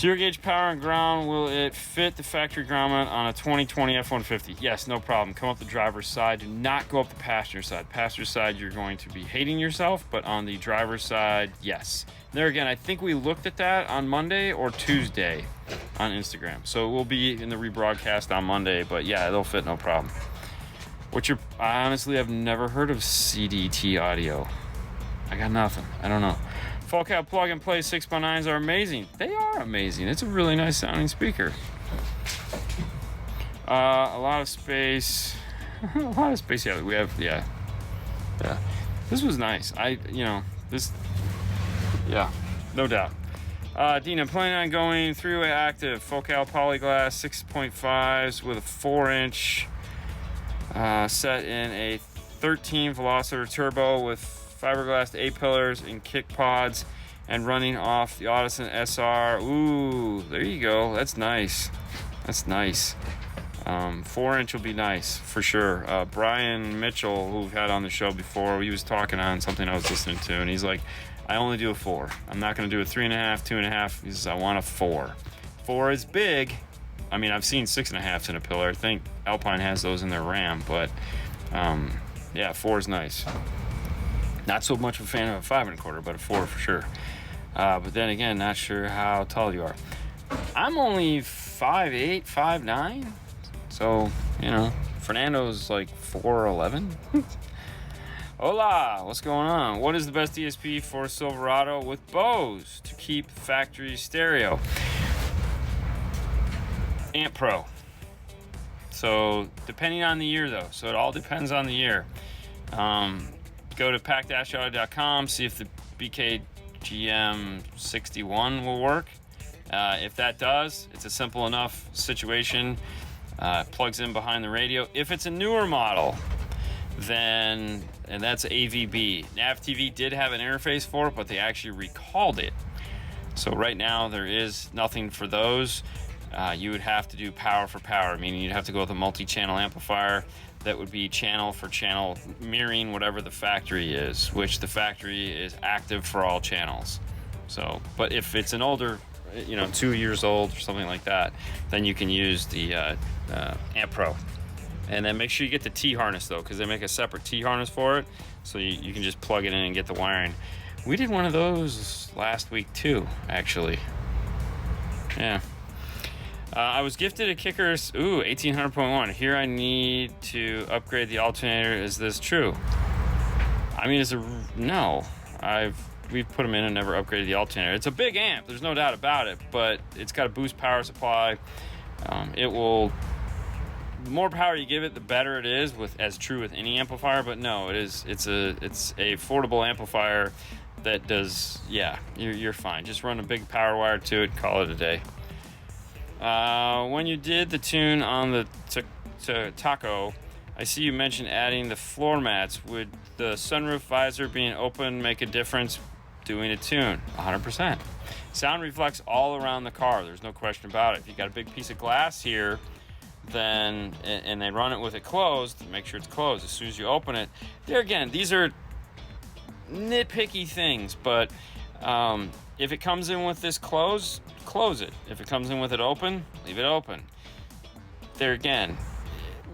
Zero gauge power and ground, will it fit the factory ground mount on a 2020 F-150? Yes, no problem. Come up the driver's side. Do not go up the passenger side. Passenger side, you're going to be hating yourself, but on the driver's side, yes. There again, I think we looked at that on Monday or Tuesday on Instagram. So it will be in the rebroadcast on Monday, but yeah, it'll fit no problem. I honestly have never heard of CDT audio. I got nothing. I don't know. Full cab plug and play 6x9s are amazing. They are amazing. It's a really nice sounding speaker. A lot of space. A lot of space. Yeah, we have. Yeah. This was nice. Yeah, no doubt. Dean, I'm planning on going 3-way active, full cal polyglass 6.5s with a 4-inch set in a 13 Velociter turbo with fiberglass A-pillars and kick pods and running off the Audison SR. Ooh, there you go. That's nice. 4-inch will be nice for sure. Brian Mitchell, who we've had on the show before, he was talking on something I was listening to, and he's like, I only do a 4. I'm not going to do a 3.5, 2.5. He says, I want a 4. 4 is big. I mean, I've seen 6.5s in a pillar. I think Alpine has those in their Ram, but yeah, 4 is nice. Not so much of a fan of a 5.25, but a 4 for sure. But then again, not sure how tall you are. I'm only 5'8", 5'9". So, Fernando's like 4'11". Hola, what's going on? What is the best DSP for Silverado with Bose to keep factory stereo? Amp Pro. So, depending on the year though. So it all depends on the year. Go to pack-auto.com, see if the BKGM 61 will work. If that does, it's a simple enough situation. Plugs in behind the radio. If it's a newer model, and that's AVB. NavTV did have an interface for it, but they actually recalled it. So right now there is nothing for those. You would have to do power for power, meaning you'd have to go with a multi-channel amplifier that would be channel for channel mirroring whatever the factory is, which the factory is active for all channels. So, but if it's an older, 2 years old or something like that, then you can use the Amp Pro. And then make sure you get the T-harness though, because they make a separate T-harness for it, so you can just plug it in and get the wiring. We did one of those last week too, actually. Yeah. I was gifted a Kickers, 1800.1. Here I need to upgrade the alternator. Is this true? I mean, no. We've put them in and never upgraded the alternator. It's a big amp, there's no doubt about it, but it's got a boost power supply. The more power you give it, the better it is, as true with any amplifier. But no, it's a affordable amplifier that does. Yeah, you're fine. Just run a big power wire to it, call it a day. When you did the tune on the Taco, I see you mentioned adding the floor mats. Would the sunroof visor being open make a difference doing a tune? 100%. Sound reflects all around the car. There's no question about it. If you got a big piece of glass here, then and they run it with it closed, make sure it's closed. As soon as you open it, there again, these are nitpicky things, but if it comes in with this close it. If it comes in with it open, leave it open. There again,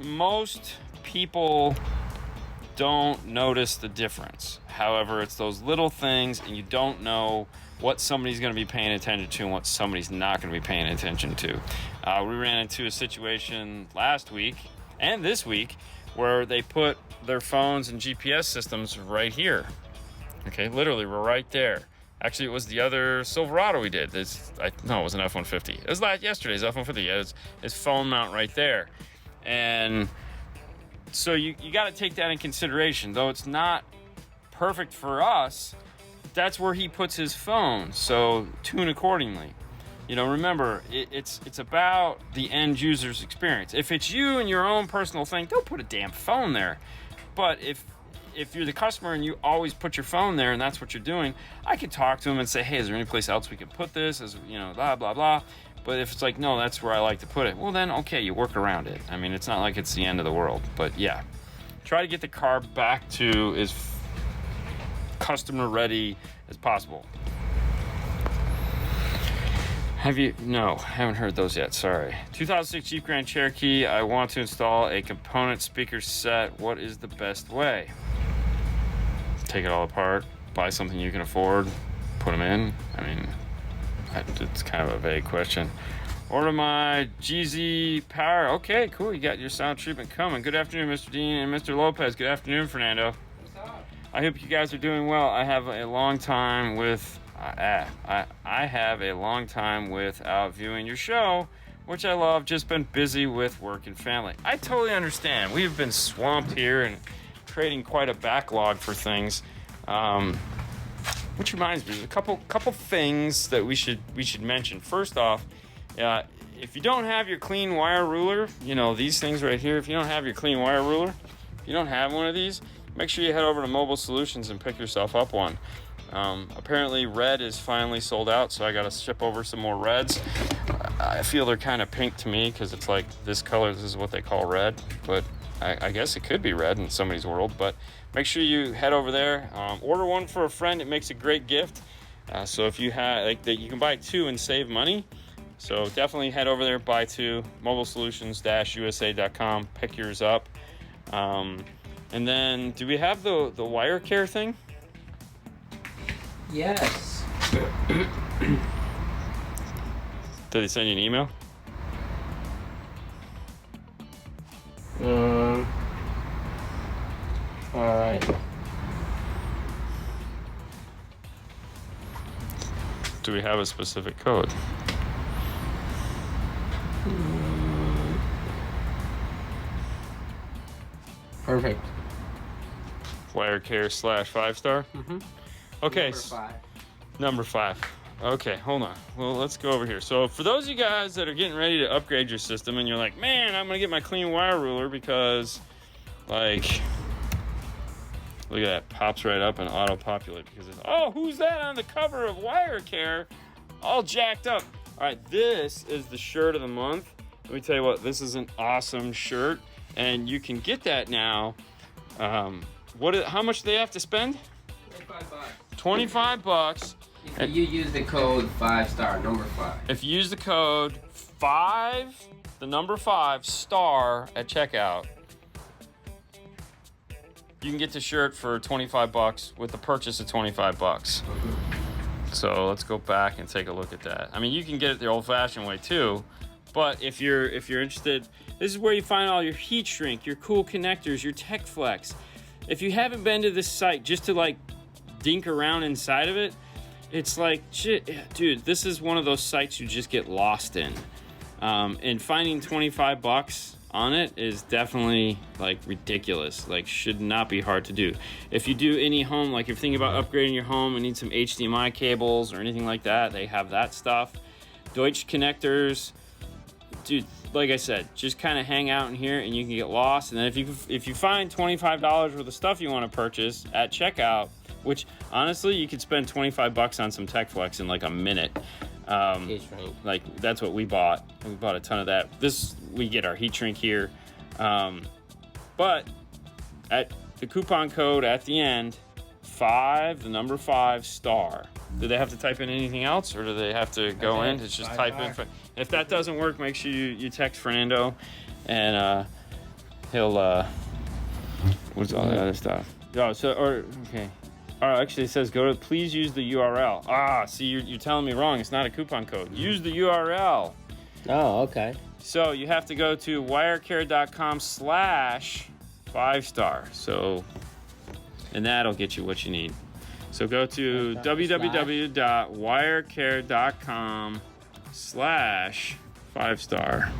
most people don't notice the difference. However, it's those little things, and you don't know what somebody's going to be paying attention to and what somebody's not going to be paying attention to. We ran into a situation last week and this week where they put their phones and GPS systems right here. Okay, literally, we're right there. Actually, it was the other Silverado we did. It was an F-150. It was yesterday's F-150. Yeah, it's phone mount right there. And so you got to take that in consideration. Though it's not perfect for us, that's where he puts his phone. So tune accordingly. Remember, it's about the end user's experience. If it's you and your own personal thing, don't put a damn phone there. But if you're the customer and you always put your phone there and that's what you're doing, I could talk to him and say, hey, is there any place else we could put this? Blah, blah, blah. But if it's like, no, that's where I like to put it, well, then, okay, you work around it. I mean, it's not like it's the end of the world. But yeah, try to get the car back to as customer ready as possible. No, haven't heard those yet. Sorry. 2006 Jeep Grand Cherokee. I want to install a component speaker set. What is the best way? Take it all apart, buy something you can afford, put them in. I mean, it's kind of a vague question. Order my GZ Power. Okay, cool. You got your sound treatment coming. Good afternoon, Mr. Dean and Mr. Lopez. Good afternoon, Fernando. What's up? I hope you guys are doing well. I have a long time without viewing your show, which I love. Just been busy with work and family. I totally understand. We've been swamped here and creating quite a backlog for things. Which reminds me, there's a couple things that we should mention. First off, if you don't have your clean wire ruler, these things right here. If you don't have your clean wire ruler, if you don't have one of these, make sure you head over to Mobile Solutions and pick yourself up one. Apparently red is finally sold out, so I gotta ship over some more reds. I feel they're kind of pink to me because it's like this color. This is what they call red, but I guess it could be red in somebody's world. But make sure you head over there. Order one for a friend. It makes a great gift. So if you have that, you can buy two and save money. So definitely head over there, buy two. mobilesolutions-usa.com. Pick yours up. And then, do we have the wire care thing? Yes. Did they send you an email? Alright. Do we have a specific code? Perfect. Wire care / 5-star? Mm-hmm. Okay. Number 5. Number 5. Okay, hold on. Well, let's go over here. So for those of you guys that are getting ready to upgrade your system and you're like, man, I'm going to get my clean wire ruler because, look at that. Pops right up and auto-populate because it's, oh, who's that on the cover of Wire Care? All jacked up. All right, this is the shirt of the month. Let me tell you what, this is an awesome shirt, and you can get that now. How much do they have to spend? $25. $25. If you use the code 5-star, number 5. If you use the code 5, the number 5 star at checkout, you can get the shirt for $25 with the purchase of $25. So let's go back and take a look at that. I mean, you can get it the old-fashioned way too, but if you're interested, this is where you find all your heat shrink, your cool connectors, your tech flex. If you haven't been to this site just to dink around inside of it, it's like, shit, dude, this is one of those sites you just get lost in. And finding $25 on it is definitely ridiculous. Should not be hard to do. If you do any home, if you're thinking about upgrading your home and need some HDMI cables or anything like that, they have that stuff. Deutsch connectors, dude. Like I said, just kind of hang out in here and you can get lost. And then if you find $25 worth of stuff you want to purchase at checkout, which honestly you could spend $25 on some tech flex in a minute. That's what we bought. We bought a ton of that. We get our heat shrink here. But at the coupon code at the end, 5, the number 5 star. Do they have to type in anything else, or do they have to go in? It's just type in. If that doesn't work, make sure you text Fernando, and he'll. What's all the other stuff? Oh, okay. Actually, it says please use the URL. See, you're telling me wrong. It's not a coupon code. Use the URL. Oh, okay. So you have to go to wirecare.com/5-star. So, and that'll get you what you need. So go to www.wirecare.com/5-star.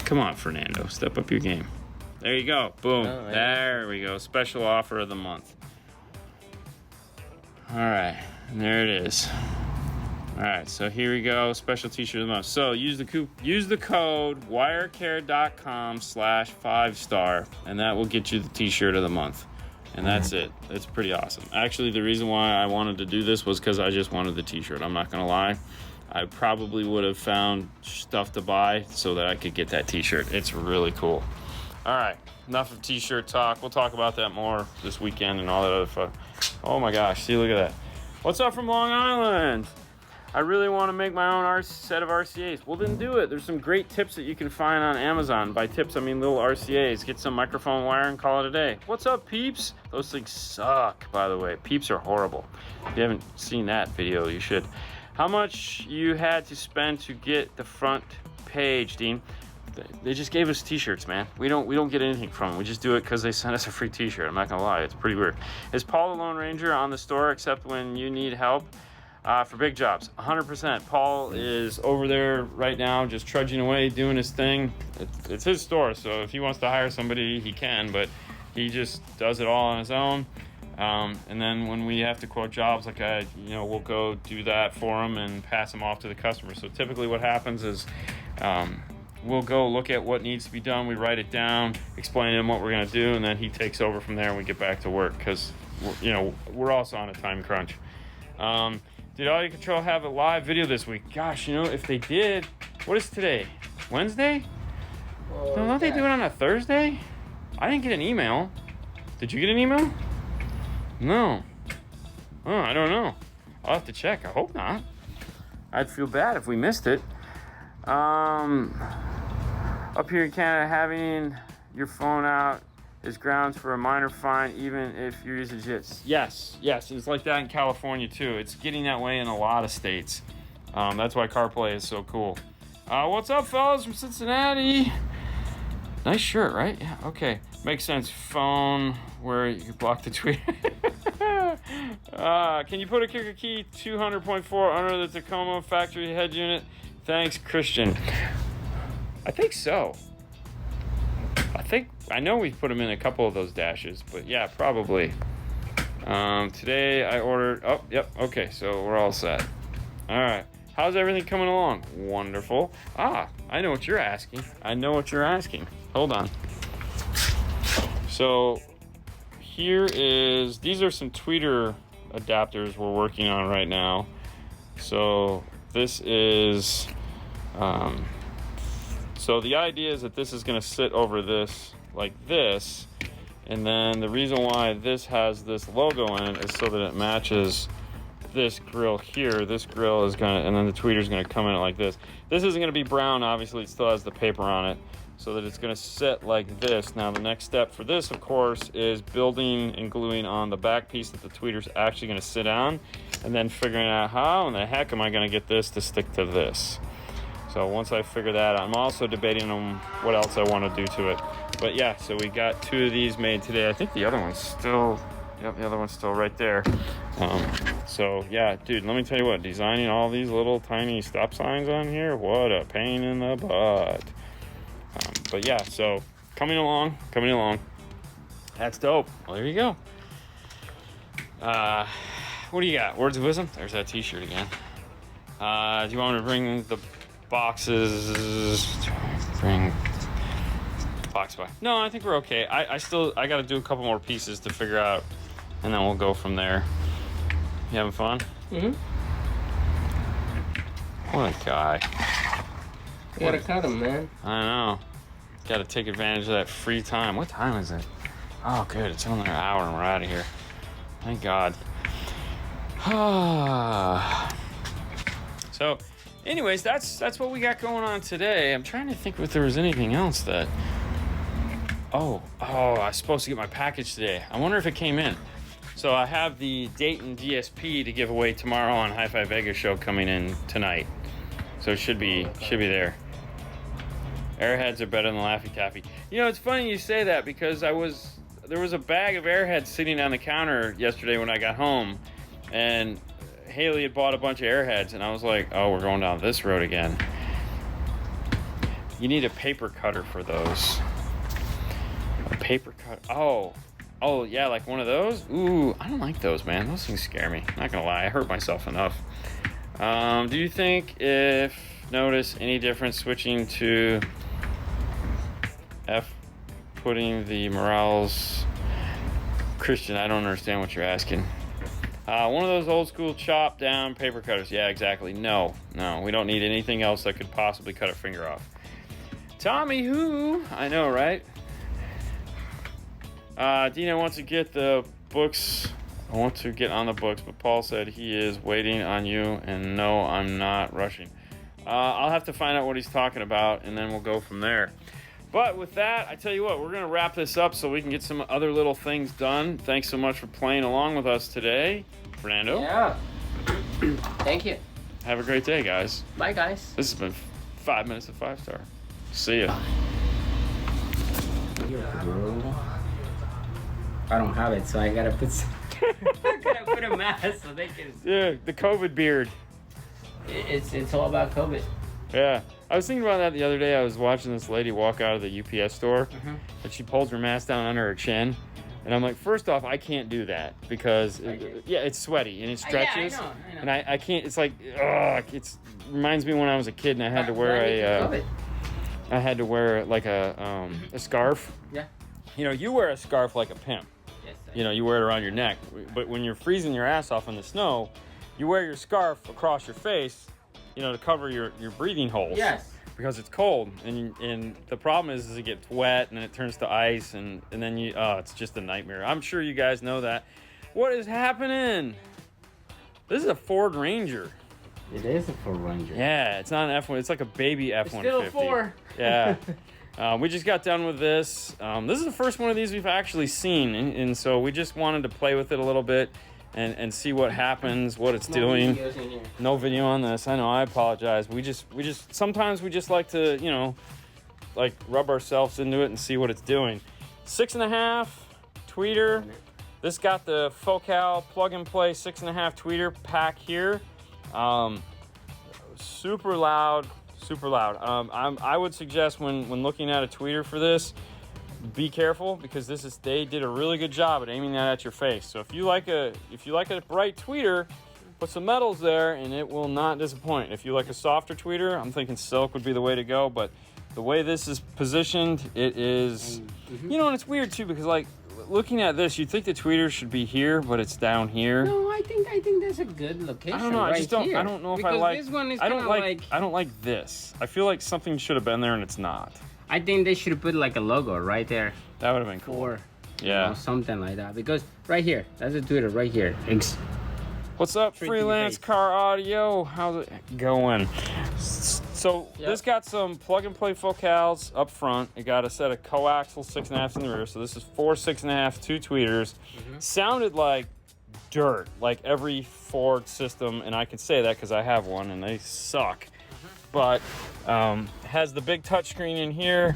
Come on, Fernando, step up your game. There you go. Boom. Oh, right. There we go. Special offer of the month. All right. And there it is. All right. So here we go. Special t-shirt of the month. So use the code wirecare.com/5-star, and that will get you the t-shirt of the month. And that's it. It's pretty awesome. Actually, the reason why I wanted to do this was because I just wanted the t-shirt. I'm not going to lie. I probably would have found stuff to buy so that I could get that t-shirt. It's really cool. All right, enough of t-shirt talk. We'll talk about that more this weekend and all that other fun. Oh my gosh, see, look at that. What's up from Long Island? I really want to make my own set of RCAs. Well, then do it. There's some great tips that you can find on Amazon. By tips, I mean little RCAs. Get some microphone wire and call it a day. What's up, peeps? Those things suck, by the way. Peeps are horrible. If you haven't seen that video, you should. How much you had to spend to get the front page, Dean? They just gave us t-shirts, man. We don't get anything from them. We just do it because they sent us a free t-shirt. I'm not gonna lie, it's pretty weird. Is Paul the Lone Ranger on the store except when you need help? For big jobs, 100%. Paul is over there right now, just trudging away, doing his thing. It's his store, so if he wants to hire somebody, he can, but he just does it all on his own. And then when we have to quote jobs, like we'll go do that for him and pass them off to the customer. So typically what happens is we'll go look at what needs to be done. We write it down, explain to him what we're going to do, and then he takes over from there and we get back to work because, we're also on a time crunch. Did Audio Control have a live video this week? Gosh, if they did, what is today? Wednesday? Don't they do it on a Thursday? I didn't get an email. Did you get an email? No. Oh, I don't know. I'll have to check. I hope not. I'd feel bad if we missed it. Up here in Canada, having your phone out is grounds for a minor fine, even if you're using JITs. Yes, it's like that in California too. It's getting that way in a lot of states. That's why CarPlay is so cool. What's up, fellas from Cincinnati? Nice shirt, right? Yeah, okay. Makes sense. Phone where you block the tweet. Can you put a kicker key 200.4 under the Tacoma factory head unit? Thanks, Christian. I think so. I know we put them in a couple of those dashes, but yeah, probably. Today I ordered, okay, so we're all set. All right, how's everything coming along? Wonderful. I know what you're asking. Hold on. So these are some tweeter adapters we're working on right now. So this is, so the idea is that this is going to sit over this like this, and then the reason why this has this logo in it is so that it matches this grill here. This grill is going to, and then the tweeter is going to come in like this. This isn't going to be brown, obviously. It still has the paper on it, so that it's going to sit like this. Now the next step for this, of course, is building and gluing on the back piece that the tweeter's actually going to sit on, and then figuring out how in the heck am I going to get this to stick to this. So once I figure that out, I'm also debating on what else I want to do to it. But yeah, so we got 2 of these made today. I think the other one's still, the other one's still right there. So yeah, dude, let me tell you what, designing all these little tiny stop signs on here, what a pain in the butt. But yeah, so coming along. That's dope. Well, there you go. What do you got? Words of wisdom? There's that t-shirt again. Do you want me to bring the boxes? Bring box by. No, I think we're okay. I got to do a couple more pieces to figure out, and then we'll go from there. You having fun? Mm-hmm. What a guy. You gotta cut him, man. I know. Got to take advantage of that free time. What time is it? Oh, good. It's only an hour and we're out of here. Thank God. So, anyways, that's what we got going on today. I'm trying to think if there was anything else that... Oh, I was supposed to get my package today. I wonder if it came in. So I have the Dayton DSP to give away tomorrow on Hi-Fi Vegas show coming in tonight. So it should be there. Airheads are better than Laffy Taffy. It's funny you say that because there was a bag of Airheads sitting on the counter yesterday when I got home, and Haley had bought a bunch of Airheads, and I was like, oh, we're going down this road again. You need a paper cutter for those. A paper cutter. Oh yeah, like one of those? Ooh, I don't like those, man. Those things scare me. Not gonna lie, I hurt myself enough. Do you think notice any difference switching to F, putting the Morales? Christian, I don't understand what you're asking. One of those old school chop down paper cutters. Yeah, exactly. No, we don't need anything else that could possibly cut a finger off. Tommy who? I know, right? Dina wants to get the books I want to get on the books, but Paul said he is waiting on you, and no, I'm not rushing. I'll have to find out what he's talking about, and then we'll go from there. But with that, I tell you what, we're going to wrap this up so we can get some other little things done. Thanks so much for playing along with us today, Fernando. Yeah. Thank you. Have a great day, guys. Bye, guys. This has been 5 minutes of 5-star. See ya. I don't have it, so I gotta put a mask so they can. Yeah, the COVID beard. It's all about COVID. Yeah, I was thinking about that the other day. I was watching this lady walk out of the UPS store, and she pulls her mask down under her chin, and I'm like, first off, I can't do that because it's sweaty and it stretches, I know. and I can't. It's like, it reminds me when I was a kid and I had to wear like a scarf. Yeah. You know, you wear a scarf like a pimp. Yes. You know, you wear it around your neck, but when you're freezing your ass off in the snow, you wear your scarf across your face, you know, to cover your breathing holes. Yes. Because it's cold, and the problem is it gets wet and then it turns to ice, and then it's just a nightmare. I'm sure you guys know that. What is happening? This is a Ford Ranger. It is a Ford Ranger. Yeah, it's not an F1. It's like a baby F-150. It's still a 4. Yeah. We just got done with this. This is the first one of these we've actually seen, and so we just wanted to play with it a little bit and see what happens, what it's doing. No video on this. I know, I apologize. We just sometimes we just like to, you know, like rub ourselves into it and see what it's doing. 6.5 tweeter. This got the Focal plug and play 6.5 tweeter pack here. Super loud. I would suggest when looking at a tweeter for this, be careful, because they did a really good job at aiming that at your face. So if you like a bright tweeter, put some metals there and it will not disappoint. If you like a softer tweeter, I'm thinking silk would be the way to go, but the way this is positioned, it is, you know, and it's weird too, because like looking at this, you'd think the tweeter should be here, but it's down here. No, I think that's a good location. I don't know. I don't know if I like. This one is I don't like this. I feel like something should have been there and it's not. I think they should have put like a logo right there. That would have been cool. Or, yeah, you know, something like that. Because right here, that's a tweeter right here. What's up, Freelance Car Audio? How's it going? So this got some plug and play focals up front. It got a set of coaxial 6.5s in the rear. So this is 4 6.5, 2 tweeters. Sounded like dirt, like every Ford system, and I can say that because I have one and they suck. But has the big touchscreen in here,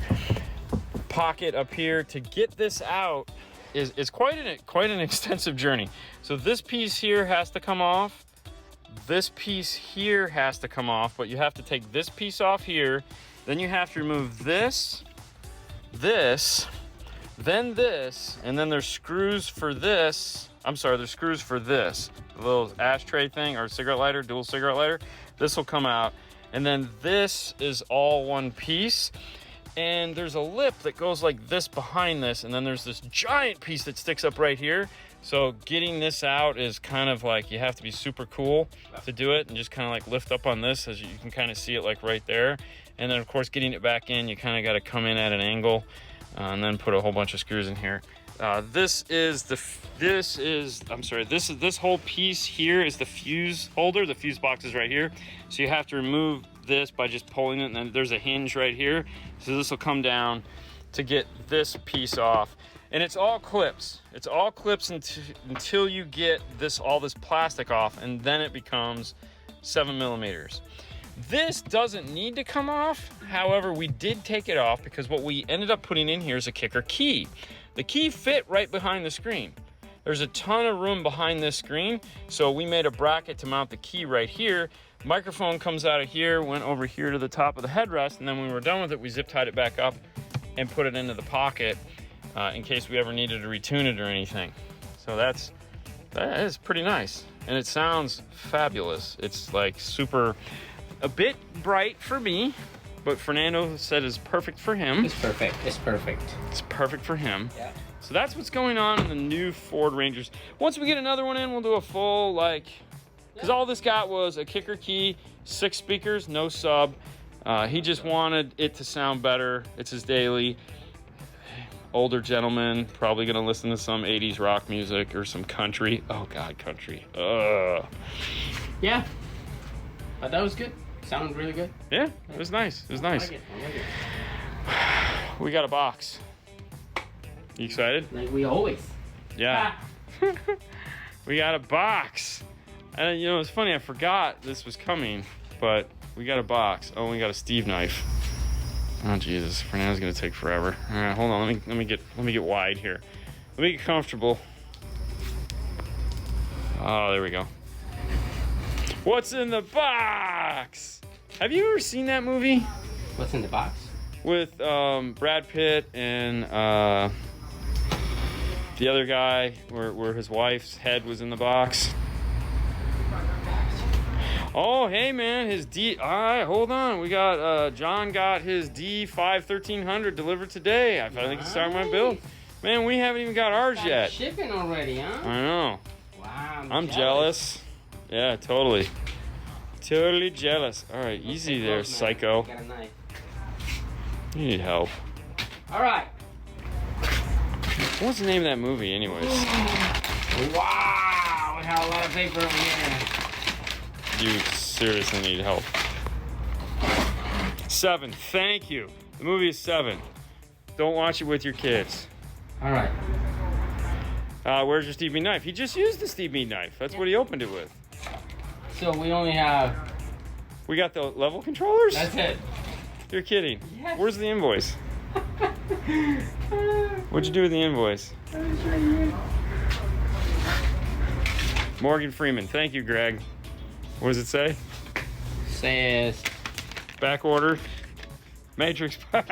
pocket up here. To get this out is quite an extensive journey. So this piece here has to come off. This piece here has to come off, but you have to take this piece off here. Then you have to remove this, then this, and then there's screws for this. I'm sorry, there's screws for this. The little ashtray thing, or cigarette lighter, dual cigarette lighter. This will come out. And then this is all one piece. And there's a lip that goes like this behind this, and then there's this giant piece that sticks up right here. So getting this out is kind of like, you have to be super cool to do it, and just kind of like lift up on this, as you can kind of see it like right there. And then of course getting it back in, you kind of got to come in at an angle, and then put a whole bunch of screws in here. This whole piece here is the fuse holder. The fuse box is right here. So you have to remove this by just pulling it, and then there's a hinge right here. So this will come down to get this piece off. And it's all clips. It's all clips until you get all this plastic off, and then it becomes 7mm. This doesn't need to come off. However, we did take it off because what we ended up putting in here is a kicker key. The key fit right behind the screen. There's a ton of room behind this screen, so we made a bracket to mount the key right here. Microphone comes out of here, went over here to the top of the headrest, and then when we were done with it, we zip tied it back up and put it into the pocket in case we ever needed to retune it or anything. So that is pretty nice, and it sounds fabulous. It's like a bit bright for me, but Fernando said it's perfect for him. It's perfect. It's perfect for him. Yeah. So that's what's going on in the new Ford Rangers. Once we get another one in, we'll do a full, because all this got was a kicker key, 6 speakers, no sub. He just wanted it to sound better. It's his daily. older gentleman, probably gonna listen to some 80s rock music or some country. Oh God, country. Yeah. But that was good. Sounded really good. Yeah, it was nice. It was nice. I like it. We got a box. You excited? Like we always. Yeah. We got a box. And you know, it's funny, I forgot this was coming, but we got a box. Oh, we got a Steve knife. Oh Jesus, Fernando's gonna take forever. All right, hold on. Let me get wide here. Let me get comfortable. Oh, there we go. What's in the box? Have you ever seen that movie? What's in the box? With Brad Pitt and the other guy, where his wife's head was in the box. Oh, hey man, his D. All right, hold on. We got John got his D5 1300 delivered today. I finally can start my build. Man, we haven't even got ours yet. Shipping already, huh? I know. Wow. I'm jealous. Yeah, totally. Totally jealous. All right, easy there, psycho. Got a knife. You need help. All right. What's the name of that movie, anyways? Wow, we have a lot of paper over here. You seriously need help. 7. Thank you. The movie is 7. Don't watch it with your kids. All right. Where's your Steve Mead knife? He just used the Steve Mead knife. That's what he opened it with. So we only have... We got the level controllers? That's it. You're kidding. Yes. Where's the invoice? What'd you do with the invoice? Morgan Freeman. Thank you, Greg. What does it say? Says... Back order. Matrix. All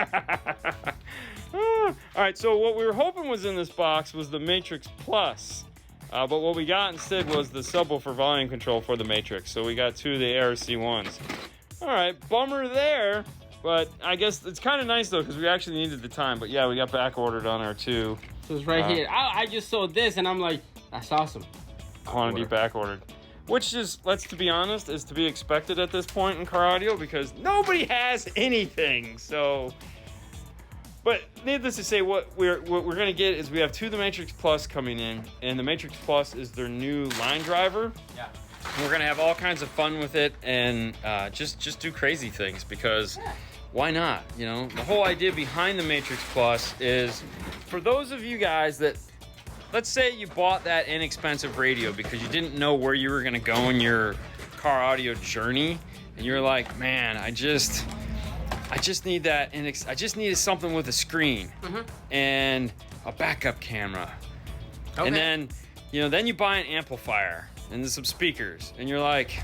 right, so what we were hoping was in this box was the Matrix Plus. But what we got instead was the subwoofer volume control for the Matrix. So we got 2 of the ARC1s. All right, bummer there. But I guess it's kind of nice, though, because we actually needed the time. But yeah, we got back ordered on our 2. So it's right here. I just saw this, and I'm like, that's awesome. Quantity back ordered. Which is, to be honest, is to be expected at this point in car audio because nobody has anything. So, but needless to say, what we're gonna get is we have 2 of the Matrix Plus coming in, and the Matrix Plus is their new line driver. Yeah. We're gonna have all kinds of fun with it and just do crazy things because why not? You know, the whole idea behind the Matrix Plus is for those of you guys that. Let's say you bought that inexpensive radio because you didn't know where you were gonna go in your car audio journey, and you're like, man, I just need that, I just needed something with a screen and a backup camera, and then then you buy an amplifier and some speakers, and you're like,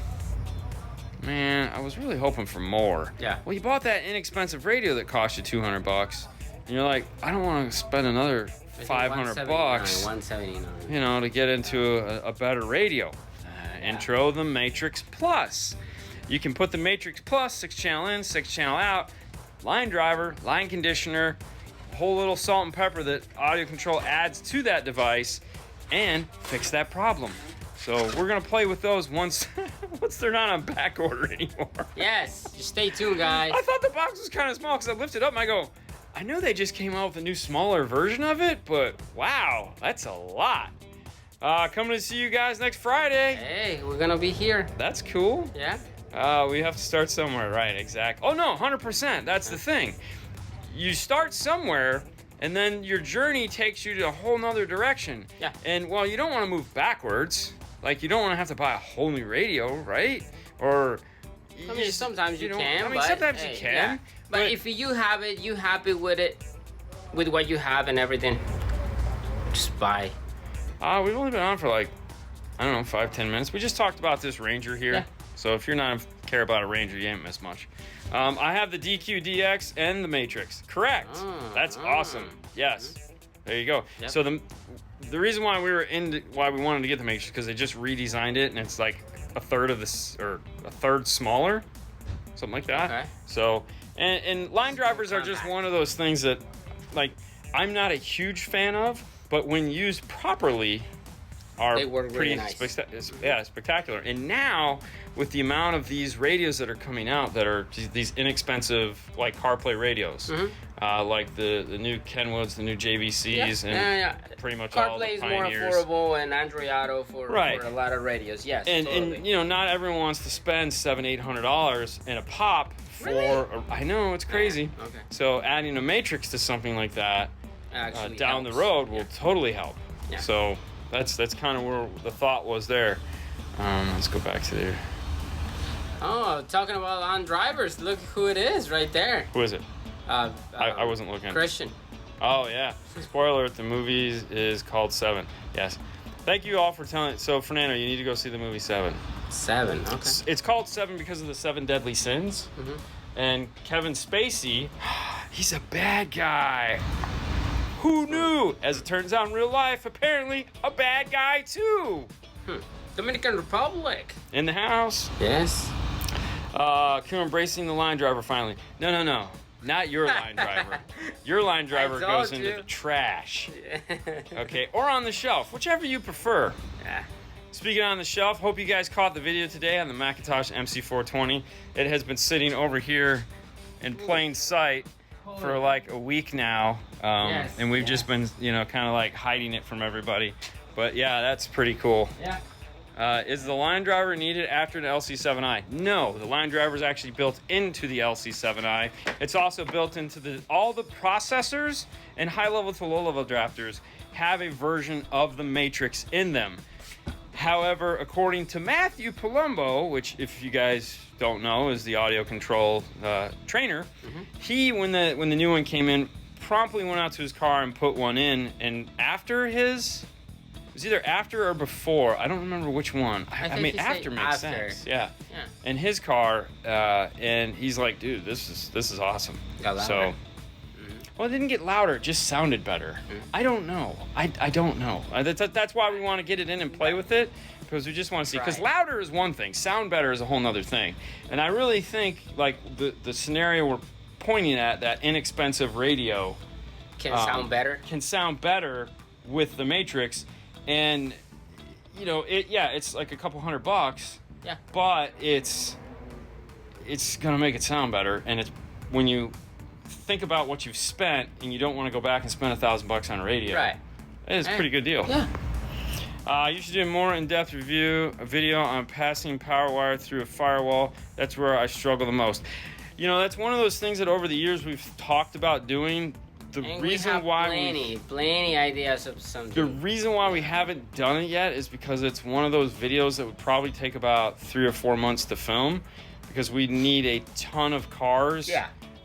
man, I was really hoping for more. Yeah. Well, you bought that inexpensive radio that cost you $200, and you're like, I don't want to spend another $500, $179. To get into a better radio. Intro the Matrix Plus. You can put the Matrix Plus 6-channel in, 6-channel out, line driver, line conditioner, a whole little salt and pepper that audio control adds to that device, and fix that problem. So we're gonna play with those once they're not on back order anymore. Yes, just stay tuned, guys. I thought the box was kind of small because I lifted it up and I go, I know they just came out with a new smaller version of it, but wow, that's a lot. Coming to see you guys next Friday. Hey, we're gonna be here. That's cool. Yeah. We have to start somewhere, right? Exactly. Oh no, 100%. That's the thing. You start somewhere, and then your journey takes you to a whole nother direction. Yeah. And well, you don't want to move backwards. Like you don't want to have to buy a whole new radio, right? Or I mean, sometimes you can. I mean, sometimes you can. Yeah. But if you have it, you happy with it, with what you have and everything, just buy. We've only been on for like, I don't know, 5-10 minutes. We just talked about this Ranger here. Yeah. So if you're not care about a Ranger, you ain't missed much. I have the DQ DX and the Matrix. Correct. That's awesome. Yes. There you go. Yep. So the reason why we wanted to get the Matrix because they just redesigned it and it's like a third of this or a third smaller, something like that. Okay. So and line drivers are just one of those things that like I'm not a huge fan of, but when used properly, are They work pretty really nice. spectacular. And now, with the amount of these radios that are coming out that are these inexpensive, like CarPlay radios, like the new Kenwoods, the new JVCs, and pretty much all the CarPlay is more Pioneers. affordable, and Android Auto for a lot of radios. Yes, And totally. and you know, not everyone wants to spend $700-800 in a pop for. Really? I know, it's crazy. Okay. So adding a matrix to something like that Actually down helps. the road will totally help. Yeah. So that's kind of where the thought was there. Let's go back to there. Oh, talking about on drivers, look who it is right there. Who is it? I wasn't looking. Christian. Oh yeah. Spoiler alert: the movie is called Seven. Yes. Thank you all for telling. So Fernando, you need to go see the movie Seven. 7. Okay. It's called Seven because of the 7 deadly sins. And Kevin Spacey, he's a bad guy. Who knew? As it turns out in real life, apparently a bad guy too. Dominican Republic. In the house. Yes. Q embracing the line driver finally. No. Not your line driver. Your line driver told goes into you. the trash. Okay, or on the shelf, whichever you prefer. Yeah. Speaking on the shelf, hope you guys caught the video today on the Macintosh MC420. It has been sitting over here in plain sight for like a week now. And we've just been, kind of like hiding it from everybody. But yeah, that's pretty cool. Yeah. Is the line driver needed after the LC7i? No, the line driver is actually built into the LC7i. It's also built into all the processors and high-level to low-level drafters have a version of the Matrix in them. However, according to Matthew Palumbo, which if you guys don't know is the audio control trainer, he, when the new one came in, promptly went out to his car and put one in, and after his... It was either after or before. I don't remember which one. I mean, after makes sense. Yeah. In his car, and he's like, "Dude, this is awesome." Got louder. So, well, it didn't get louder. It just sounded better. I don't know. I don't know. That's why we want to get it in and play with it, because we just want to see. Because louder is one thing. Sound better is a whole nother thing. And I really think like the scenario we're pointing at, that inexpensive radio, Can sound better. Can sound better with the Matrix. And it's like a couple $100. Yeah. But it's gonna make it sound better. And it's when you think about what you've spent and you don't want to go back and spend $1,000 on a radio. Right. It's a pretty good deal. Yeah. You should do a more in-depth video on passing power wire through a firewall. That's where I struggle the most. That's one of those things that over the years we've talked about doing. The And reason we have why plenty ideas of something. The reason why we haven't done it yet is because it's one of those videos that would probably take about 3 or 4 months to film, because we need a ton of cars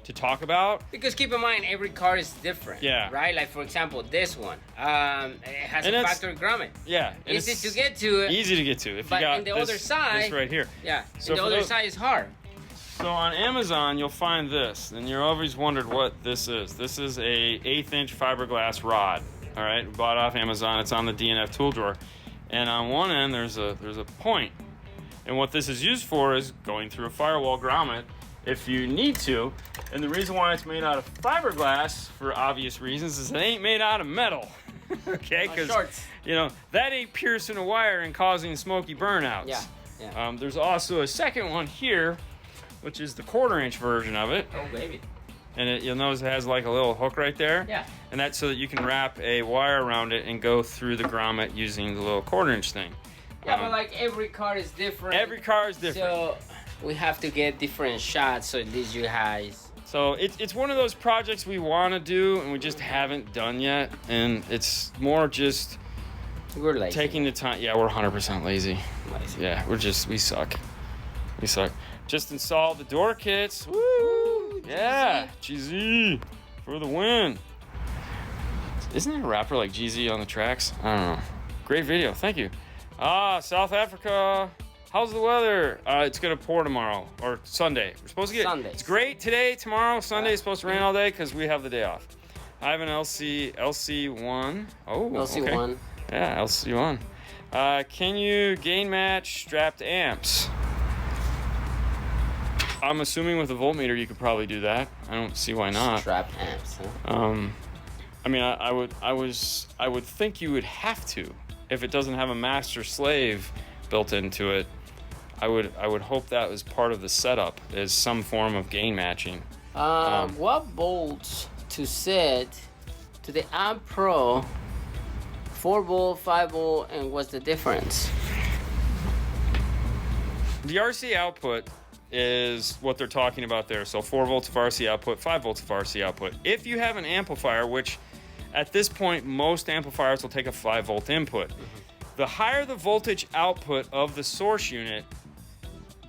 to talk about. Because keep in mind, every car is different. Yeah. Right? Like, for example, this one. It has a factory grommet. Yeah. Easy to get to. Easy to get to. If but you got on the other side. this right here. Yeah. So and the other side is hard. So on Amazon, you'll find this, and you're always wondered what this is. This is a 1/8" fiberglass rod. All right, we bought it off Amazon. It's on the DNF tool drawer, and on one end there's a point, and what this is used for is going through a firewall grommet if you need to. And the reason why it's made out of fiberglass, for obvious reasons, is it ain't made out of metal. Okay, because that ain't piercing a wire and causing smoky burnouts. Yeah. There's also a second one here, which is the 1/4" version of it. Oh, baby. And you'll notice it has like a little hook right there. Yeah. And that's so that you can wrap a wire around it and go through the grommet using the little 1/4" thing. Yeah, but like every car is different. Every car is different. So we have to get different shots so these you guys. So it's one of those projects we want to do and we just haven't done yet. And it's more just We're lazy. taking the time. Yeah, we're 100% lazy. Lazy. Yeah, we suck. We suck. Just installed the door kits. Woo! Yeah, GZ for the win. Isn't there a rapper like GZ on the tracks? I don't know. Great video. Thank you. South Africa. How's the weather? It's gonna pour tomorrow or Sunday. We're supposed to get. Sunday. It's great today, tomorrow, Sunday. It's supposed to rain all day because we have the day off. I have an LC1. Oh, LC1. Okay. Yeah, LC1. Can you gain match strapped amps? I'm assuming with a voltmeter you could probably do that. I don't see why not. Strap amps, huh? I mean, I would think you would have to if it doesn't have a master slave built into it, I would hope that was part of the setup, is some form of gain matching. What volts to set to the Amp Pro? 4 volt, 5 volt, and what's the difference? The RC output is what they're talking about there. So 4 volts of RC output, 5 volts of RC output. If you have an amplifier, which at this point most amplifiers will take a 5 volt input, the higher the voltage output of the source unit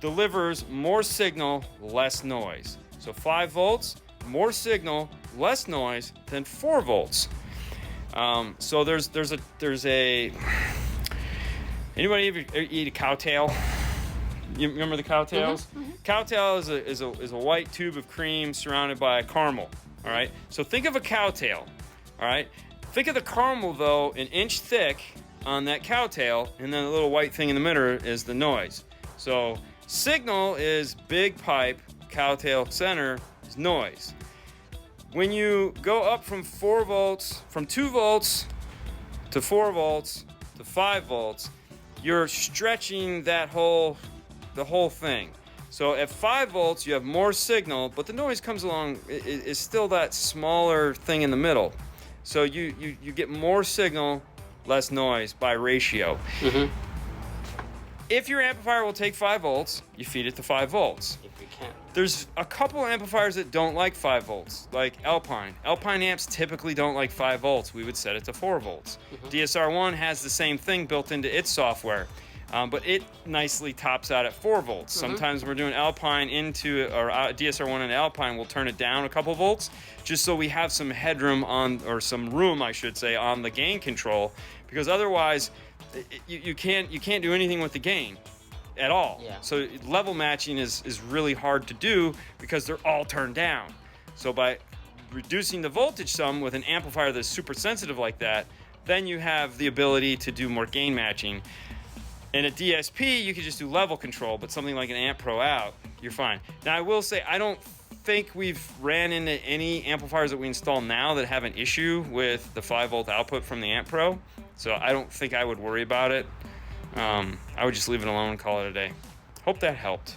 delivers more signal, less noise. So 5 volts, more signal, less noise than 4 volts. So there's a anybody ever eat a cowtail? You remember the cowtails? Cowtail is a white tube of cream surrounded by a caramel. All right. So think of a cowtail. All right. Think of the caramel though, an inch thick on that cowtail, and then the little white thing in the middle is the noise. So signal is big pipe, cowtail center is noise. When you go up from 4 volts, from 2 volts to 4 volts to 5 volts, you're stretching the whole thing. So at 5 volts, you have more signal, but the noise comes along, is still that smaller thing in the middle. So you get more signal, less noise by ratio. If your amplifier will take 5 volts, you feed it to 5 volts. If you can. There's a couple amplifiers that don't like 5 volts, like Alpine. Alpine amps typically don't like 5 volts. We would set it to 4 volts. DSR-1 has the same thing built into its software, but it nicely tops out at 4 volts. Sometimes we're doing Alpine or DSR-1 and Alpine, we'll turn it down a couple volts, just so we have some headroom or some room, I should say, on the gain control, because otherwise you can't do anything with the gain at all. Yeah. So level matching is really hard to do because they're all turned down. So by reducing the voltage some with an amplifier that's super sensitive like that, then you have the ability to do more gain matching. In a DSP, you can just do level control, but something like an Amp Pro out, you're fine. Now I will say, I don't think we've ran into any amplifiers that we install now that have an issue with the 5 volt output from the Amp Pro. So I don't think I would worry about it. I would just leave it alone and call it a day. Hope that helped.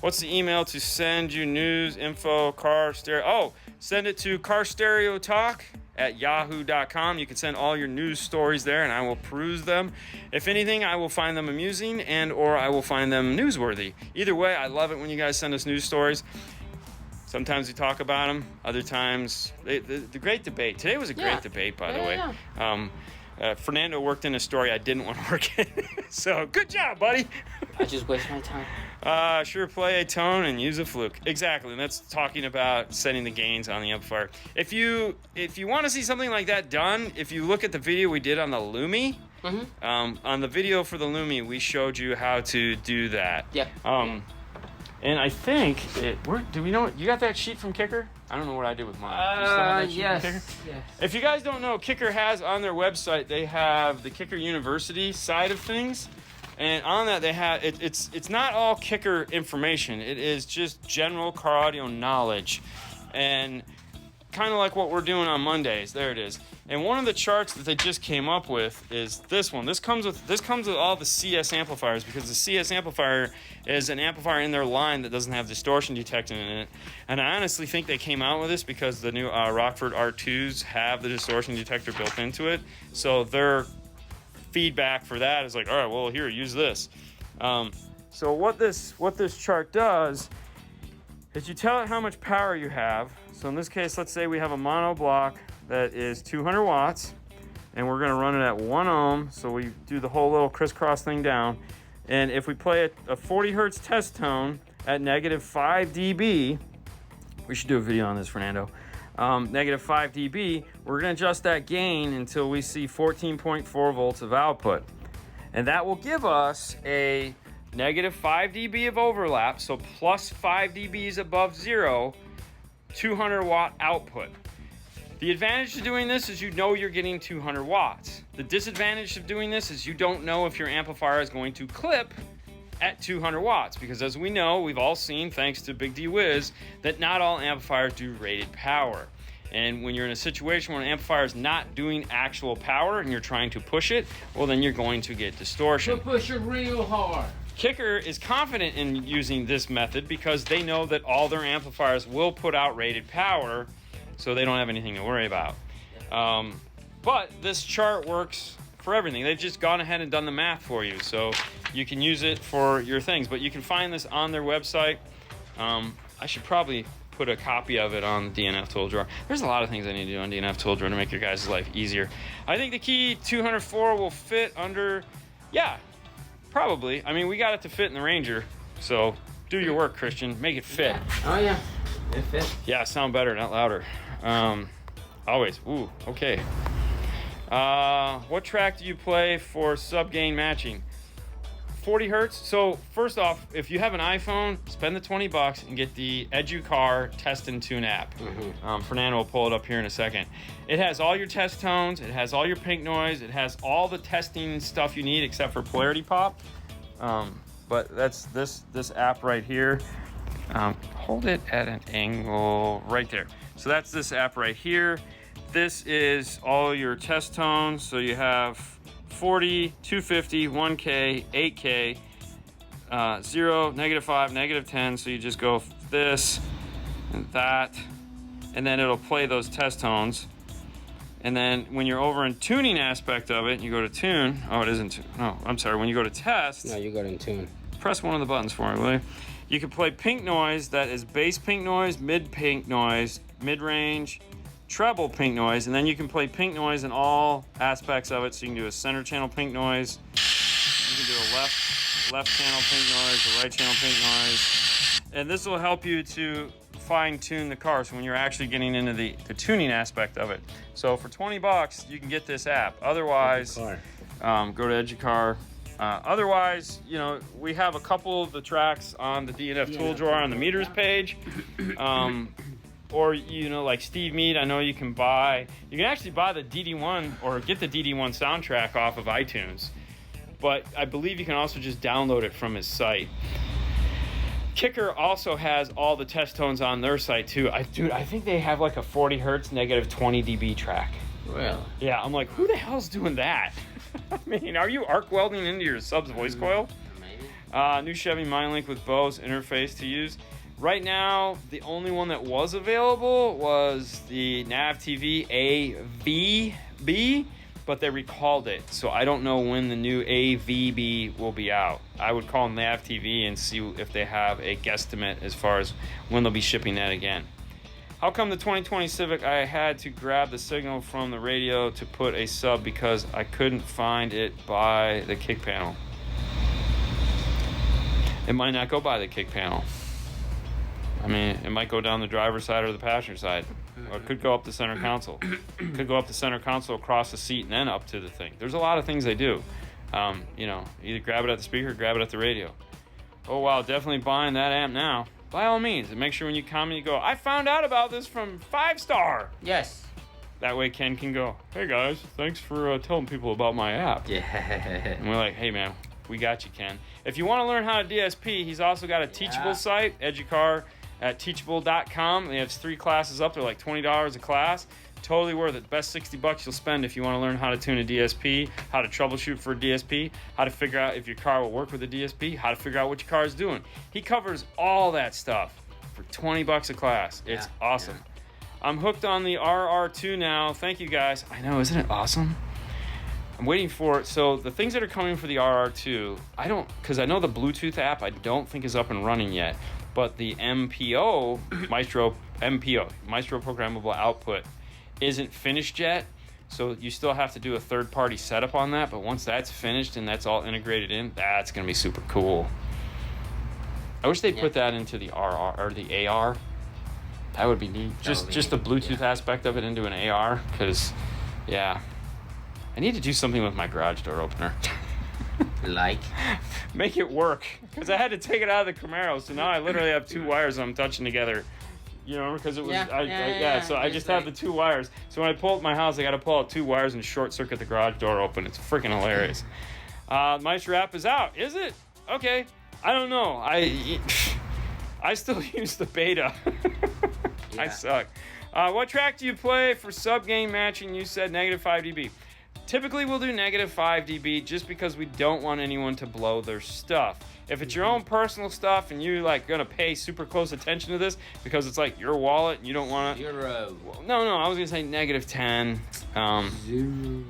What's the email to send you news, info, car stereo? Oh, send it to carstereotalk@yahoo.com. You can send all your news stories there and I will peruse them. If anything, I will find them amusing or I will find them newsworthy. Either way, I love it when you guys send us news stories. Sometimes we talk about them. Other times, the great debate. Today was a great debate, by the way. Fernando worked in a story I didn't want to work in. So good job, buddy. I just waste my time. Sure, play a tone and use a fluke. Exactly, and that's talking about setting the gains on the amplifier. If you want to see something like that done, if you look at the video we did on the Lumi, on the video for the Lumi, we showed you how to do that. Yeah. And I think do we know? You got that sheet from Kicker? I don't know what I did with mine. You still have that sheet from Kicker? Yes. If you guys don't know, Kicker has on their website, they have the Kicker University side of things. And on that, they have it's not all Kicker information. It is just general car audio knowledge, and kind of like what we're doing on Mondays. There it is. And one of the charts that they just came up with is this one. This comes with all the CS amplifiers, because the CS amplifier is an amplifier in their line that doesn't have distortion detection in it. And I honestly think they came out with this because the new Rockford R2s have the distortion detector built into it. So their feedback for that is like, all right, well, here, use this. So what this chart does is you tell it how much power you have. So in this case, let's say we have a mono block that is 200 watts, and we're going to run it at 1 ohm. So we do the whole little crisscross thing down. And if we play a 40 hertz test tone at negative 5 dB, we should do a video on this, Fernando. Negative 5 dB, we're going to adjust that gain until we see 14.4 volts of output. And that will give us a negative 5 dB of overlap, so plus 5 dBs above zero, 200 watt output. The advantage to doing this is you know you're getting 200 watts. The disadvantage of doing this is you don't know if your amplifier is going to clip at 200 watts, because as we know, we've all seen, thanks to Big D Wiz, that not all amplifiers do rated power. And when you're in a situation where an amplifier is not doing actual power and you're trying to push it, well, then you're going to get distortion. Push it real hard. Kicker is confident in using this method because they know that all their amplifiers will put out rated power, so they don't have anything to worry about. But this chart works for everything. They've just gone ahead and done the math for you, so you can use it for your things. But you can find this on their website. I should probably put a copy of it on DNF Tool Drawer. There's a lot of things I need to do on DNF Tool Drawer to make your guys' life easier. I think the Key 204 will fit under, yeah, probably. I mean, we got it to fit in the Ranger, so do your work, Christian. Make it fit. Yeah. Oh, yeah. It fits. Yeah, sound better, not louder. Always. Ooh, okay. What track do you play for sub-gain matching? 40 hertz. So first off, if you have an iPhone, spend the $20 and get the Educar Test and Tune app. Fernando will pull it up here in a second. It has all your test tones. It has all your pink noise. It has all the testing stuff you need except for polarity pop. But that's this app right here. Hold it at an angle right there. So that's this app right here. This is all your test tones. So you have 40, 250, 1K, 8K, 0, -5, -10. So you just go this and that, and then it'll play those test tones. And then when you're over in tuning aspect of it, you go to tune. Oh, it isn't. No, I'm sorry. When you go to test, No, you got in tune. press one of the buttons for me, will you? You can play pink noise. That is bass pink noise, mid pink noise, mid range, treble pink noise, and then you can play pink noise in all aspects of it. So you can do a center channel pink noise, you can do a left channel pink noise, a right channel pink noise, and this will help you to fine tune the car. So when you're actually getting into the tuning aspect of it. So for $20, you can get this app. Otherwise, go to Educar. Otherwise, you know, we have a couple of the tracks on the DNF Tool Drawer on the meters page. Or, you know, like Steve Mead, I know you can actually buy the DD1 or get the DD1 soundtrack off of iTunes. But I believe you can also just download it from his site. Kicker also has all the test tones on their site too. I think they have like a 40 hertz -20 dB track. Really? Yeah, I'm like, who the hell's doing that? I mean, are you arc welding into your sub's voice coil? Maybe. New Chevy MindLink with Bose interface to use. Right now, the only one that was available was the Nav TV AVB, but they recalled it. So I don't know when the new AVB will be out. I would call Nav TV and see if they have a guesstimate as far as when they'll be shipping that again. How come the 2020 Civic, I had to grab the signal from the radio to put a sub because I couldn't find it by the kick panel? It might not go by the kick panel. I mean, it might go down the driver's side or the passenger side. Or it could go up the center console. It could go up the center console, across the seat, and then up to the thing. There's a lot of things they do. You know, either grab it at the speaker or grab it at the radio. Oh, wow, definitely buying that amp now. By all means. And make sure when you comment, you go, I found out about this from 5-Star. Yes. That way Ken can go, hey, guys, thanks for telling people about my app. Yeah. And we're like, hey, man, we got you, Ken. If you want to learn how to DSP, he's also got a Teachable site, Educar, at teachable.com. They have 3 classes up. They're like $20 a class. Totally worth it. Best $60 you'll spend if you want to learn how to tune a DSP, how to troubleshoot for a DSP, how to figure out if your car will work with a DSP, how to figure out what your car is doing. He covers all that stuff for $20 a class. It's awesome. Yeah. I'm hooked on the RR2 now. Thank you, guys. I know, isn't it awesome? I'm waiting for it. So the things that are coming for the RR2, because I know the Bluetooth app I don't think is up and running yet. But the Maestro Programmable Output, isn't finished yet. So you still have to do a third-party setup on that. But once that's finished and that's all integrated in, that's going to be super cool. I wish they put that into the RR or the AR. That would be neat. Just the Bluetooth aspect of it into an AR. Because, yeah. I need to do something with my garage door opener. Like? Make it work. Because I had to take it out of the Camaro, so now I literally have 2 wires I'm touching together. You know, because it was, so I just have the 2 wires. So when I pull up my house, I got to pull out 2 wires and short circuit the garage door open. It's freaking hilarious. Maestro app is out. Is it? Okay. I don't know. I still use the beta. I suck. What track do you play for sub-gain matching? You said -5 dB. Typically, we'll do -5 dB just because we don't want anyone to blow their stuff. If it's your own personal stuff and you're like gonna pay super close attention to this because it's like your wallet and you don't want to. No, I was gonna say -10.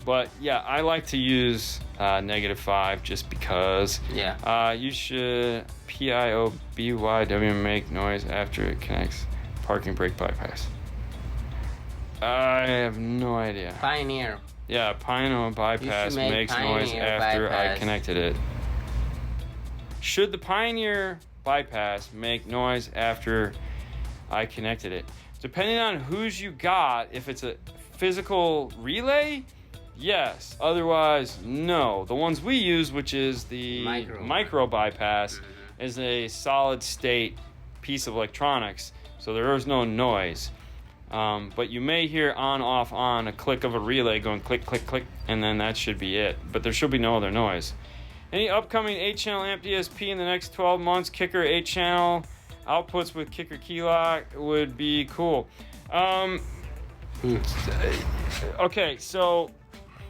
But yeah, I like to use -5 just because. Yeah. You should PIOBYW make noise after it connects parking brake bypass. I have no idea. Pioneer. Yeah, Pioneer bypass makes noise after I connected it. Should the Pioneer bypass make noise after I connected it? Depending on whose you got, if it's a physical relay, yes. Otherwise, no. The ones we use, which is the micro bypass, is a solid state piece of electronics, so there is no noise. But you may hear on, off, on a click of a relay going click, click, click, and then that should be it. But there should be no other noise. Any upcoming 8-channel amp DSP in the next 12 months? Kicker 8-channel outputs with kicker key lock would be cool. Okay, so,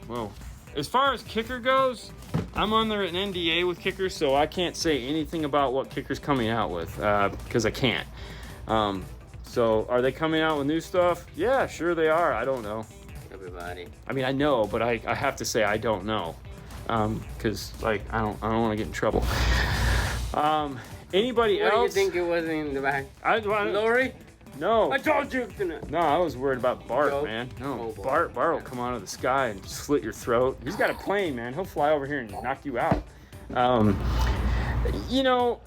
whoa. As far as kicker goes, I'm under an NDA with kicker, so I can't say anything about what kicker's coming out with, because I can't. So, are they coming out with new stuff? Yeah, sure they are. I don't know. Everybody. I mean, I know, but I have to say I don't know. Because, like, I don't want to get in trouble. Anybody else? What do you think it was in the back? Lori? No. I told you. No, I was worried about Bart, Joe? man. No, Oh, Bart will come out of the sky and slit your throat. He's got a plane, man. He'll fly over here and knock you out. You know,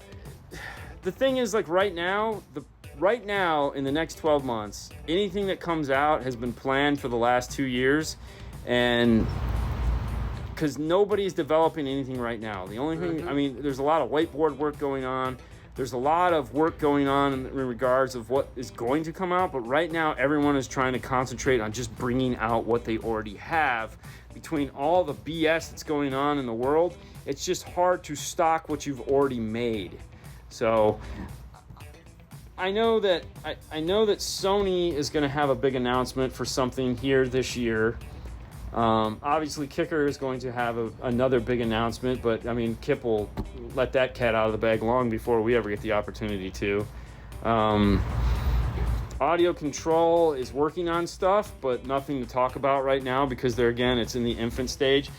the thing is, like, right now, in the next 12 months, anything that comes out has been planned for the last 2 years, and because nobody's developing anything right now. The only thing, I mean, there's a lot of whiteboard work going on. There's a lot of work going on in regards of what is going to come out, but right now everyone is trying to concentrate on just bringing out what they already have. Between all the BS that's going on in the world, it's just hard to stock what you've already made. So I know that Sony is going to have a big announcement for something here this year. Obviously, Kicker is going to have another big announcement, but I mean, Kip will let that cat out of the bag long before we ever get the opportunity to. Audio Control is working on stuff, but nothing to talk about right now because it's in the infant stage.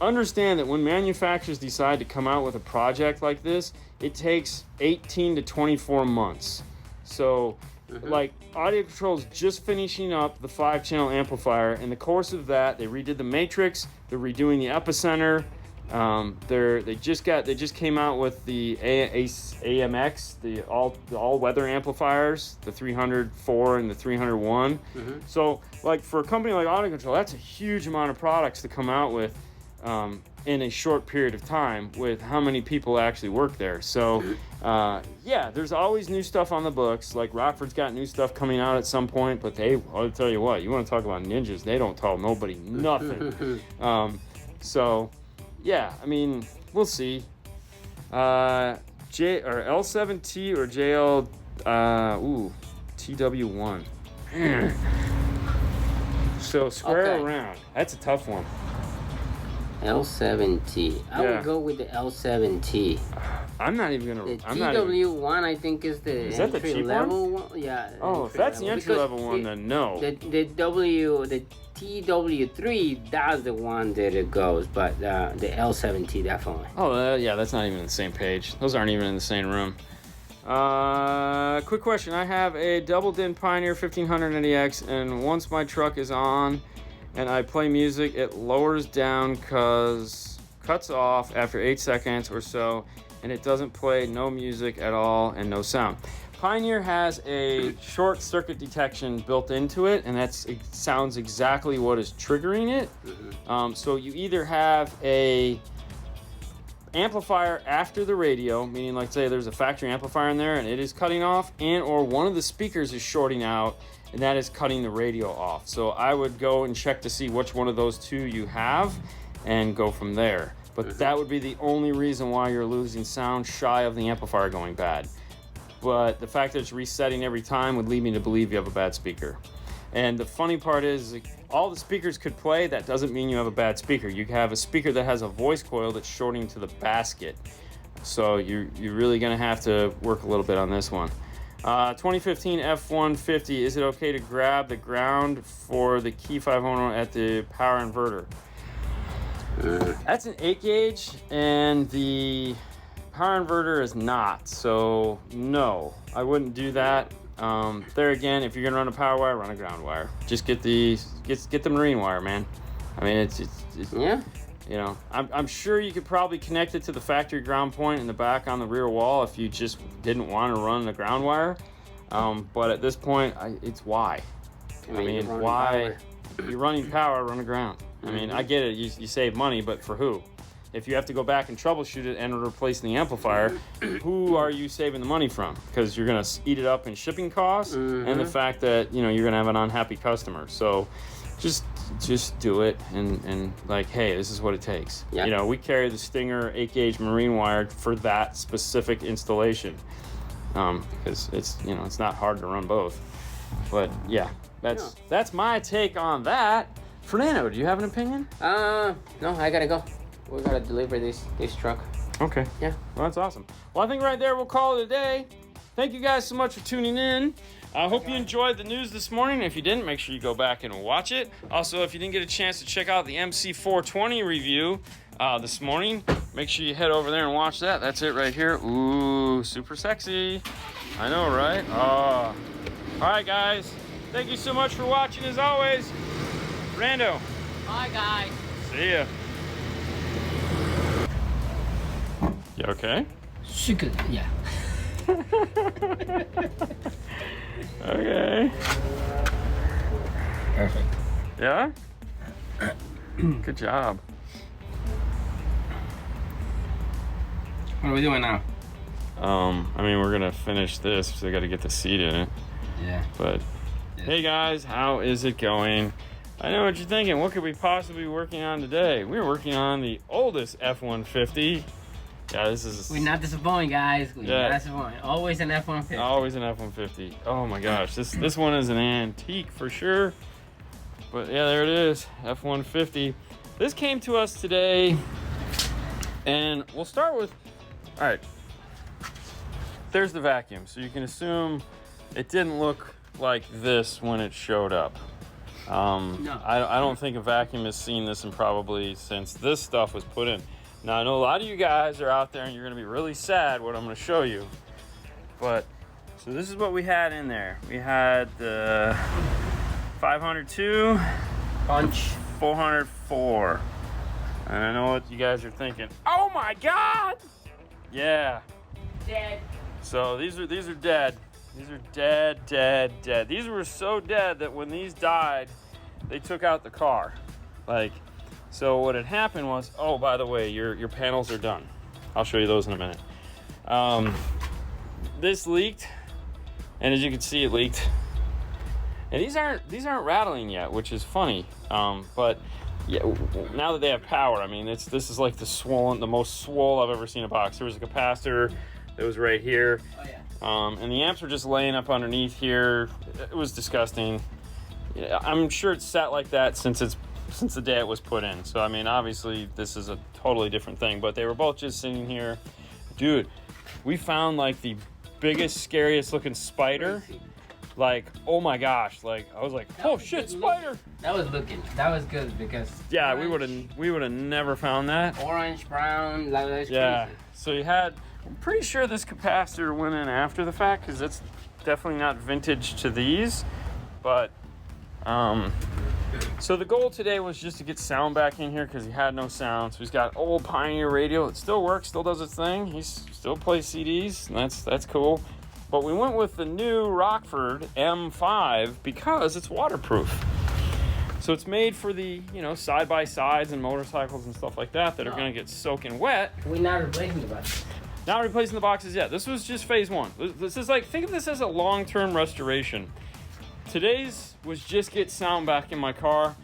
Understand that when manufacturers decide to come out with a project like this, it takes 18 to 24 months. So, like, Audio Control is just finishing up the 5-channel amplifier. In the course of that, they redid the matrix. They're redoing the epicenter. They just came out with the AMX, the all-weather amplifiers, the 304 and the 301. So, like, for a company like Audio Control, that's a huge amount of products to come out with in a short period of time with how many people actually work there. So, yeah, there's always new stuff on the books. Like, Rockford's got new stuff coming out at some point, but I'll tell you what, you want to talk about ninjas, they don't tell nobody nothing. So, yeah, I mean, we'll see. L7T or TW1. So, square around. That's a tough one. L7T. I would go with the L7T. I'm not even gonna. The TW1, I think, is the entry level one. Yeah. Oh, if that's the entry level one, then no. The TW3, that's the one that it goes, but the L7T definitely. Oh, yeah, that's not even on the same page. Those aren't even in the same room. Quick question. I have a double-din Pioneer 1500 NDX, and once my truck is on and I play music, it lowers down cuts off after 8 seconds or so, and it doesn't play no music at all and no sound. Pioneer has a short circuit detection built into it, and it sounds exactly what is triggering it. So you either have a amplifier after the radio, meaning, like, say there's a factory amplifier in there and it is cutting off, and or one of the speakers is shorting out and that is cutting the radio off. So I would go and check to see which one of those two you have and go from there. But that would be the only reason why you're losing sound shy of the amplifier going bad. but the fact that it's resetting every time would lead me to believe you have a bad speaker. And the funny part is, all the speakers could play. That doesn't mean you have a bad speaker. You have a speaker that has a voice coil that's shorting to the basket. So you're really gonna have to work a little bit on this one. 2015 F-150, is it okay to grab the ground for the key 500 at the power inverter? That's an 8 gauge, and the power inverter is not, so no, I wouldn't do that. There again, if you're gonna run a power wire, run a ground wire. Just get the marine wire, man. I mean, it's Yeah. you know, I'm sure you could probably connect it to the factory ground point in the back on the rear wall if you just didn't want to run the ground wire. But at this point, it's why. I mean, why? You're running power, run a ground. I mean, I get it. You save money, but for who? If you have to go back and troubleshoot it and replace the amplifier, who are you saving the money from? Because you're gonna eat it up in shipping costs and the fact that you're gonna have an unhappy customer. So just do it and like, hey, this is what it takes. Yeah. We carry the Stinger 8 gauge marine wire for that specific installation because it's not hard to run both. But yeah, that's my take on that. Fernando, do you have an opinion? No, I gotta go. We gotta deliver this truck. Okay. Yeah. Well, that's awesome. Well, I think right there we'll call it a day. Thank you guys so much for tuning in. I hope you enjoyed the news this morning. If you didn't, make sure you go back and watch it. Also, if you didn't get a chance to check out the MC420 review this morning, make sure you head over there and watch that. That's it right here. Ooh, super sexy. I know, right? Oh. All right, guys. Thank you so much for watching, as always. Fernando. Bye, guys. See ya. You okay? Yeah. Okay. Perfect. Yeah? Good job. What are we doing now? I mean, we're gonna finish this, so I gotta get the seat in it. Yeah. But, hey guys, how is it going? I know what you're thinking. What could we possibly be working on today? We're working on the oldest F-150. Yeah, this is... We're not disappointing, guys. We're not disappointing. Always an F-150. Always an F-150. Oh my gosh, this one is an antique for sure. But yeah, there it is, F-150. This came to us today, and we'll start with... All right, there's the vacuum. So you can assume it didn't look like this when it showed up. No. I don't think a vacuum has seen this in probably since this stuff was put in. Now, I know a lot of you guys are out there and you're going to be really sad what I'm going to show you. But, so this is what we had in there. We had the 502 Punch 404. And I know what you guys are thinking. Oh my God! Yeah. dead. So these are dead. These are dead. These were so dead that when these died, they took out the car. So what had happened was, oh, by the way, your panels are done. I'll show you those in a minute. This leaked, and as you can see, it leaked. And these aren't rattling yet, which is funny. But yeah, now that they have power, I mean, this is like the most swole I've ever seen a box. There was a capacitor that was right here. Oh yeah. And the amps were just laying up underneath here. It was disgusting. Yeah, I'm sure it's sat like that since the day it was put in. So, I mean, obviously, this is a totally different thing. But they were both just sitting here. Dude, we found, like, the biggest, scariest looking spider. Like, oh my gosh. Like, I was like, oh shit, spider. That was good because... Yeah, orange, we would have never found that. Orange, brown, like that's Yeah. crazy. So you had... I'm pretty sure this capacitor went in after the fact because it's definitely not vintage to these. But, so the goal today was just to get sound back in here because he had no sound. So he's got old Pioneer radio. It still works, still does its thing. He still plays CDs, and that's cool. But we went with the new Rockford M5 because it's waterproof. So it's made for the, side-by-sides and motorcycles and stuff like that are going to get soaking wet. We're not replacing the boxes. Not replacing the boxes yet. This was just phase one. This is like, think of this as a long-term restoration. Today's was just get sound back in my car,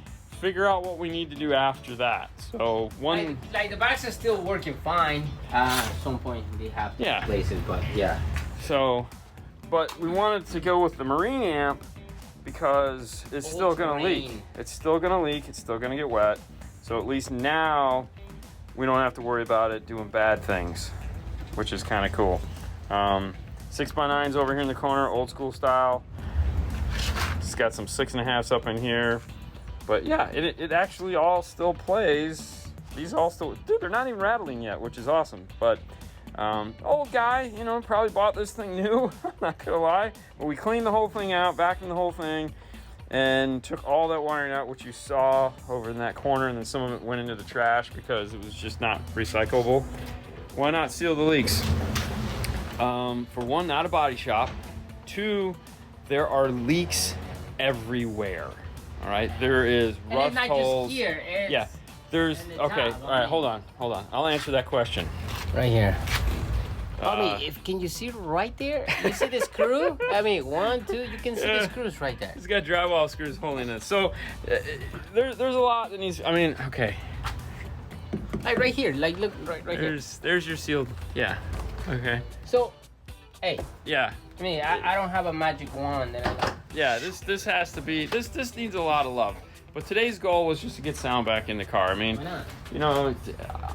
figure out what we need to do after that. So Like the box is still working fine. At some point they have to replace it, but yeah. So but we wanted to go with the marine amp because it's still gonna leak. It's still gonna leak, it's still gonna get wet. So at least now we don't have to worry about it doing bad things, which is kind of cool. 6x9s over here in the corner, old school style. It's got some 6.5s up in here. But yeah, it actually all still plays. These all still, dude, they're not even rattling yet, which is awesome. But old guy, you know, probably bought this thing new, I'm not gonna lie. But we cleaned the whole thing out, vacuumed the whole thing, and took all that wiring out, which you saw over in that corner, and then some of it went into the trash because it was just not recyclable. Why not seal the leaks? For one, not a body shop. Two, there are leaks everywhere. All right, there is rust holes. Just here. It's yeah, there's okay. Top. All right, hold on. I'll answer that question. Right here. Can you see right there? You see the screw? I mean, 1, 2. You can see the screws right there. It's got drywall screws holding it. So there's a lot that needs. I mean, okay. Like right here. Like look right here. There's your sealed. Yeah. Okay. So, hey. Yeah. I mean, I don't have a magic wand that I like. Yeah, this has to be, this needs a lot of love. But today's goal was just to get sound back in the car. I mean, why not? You know,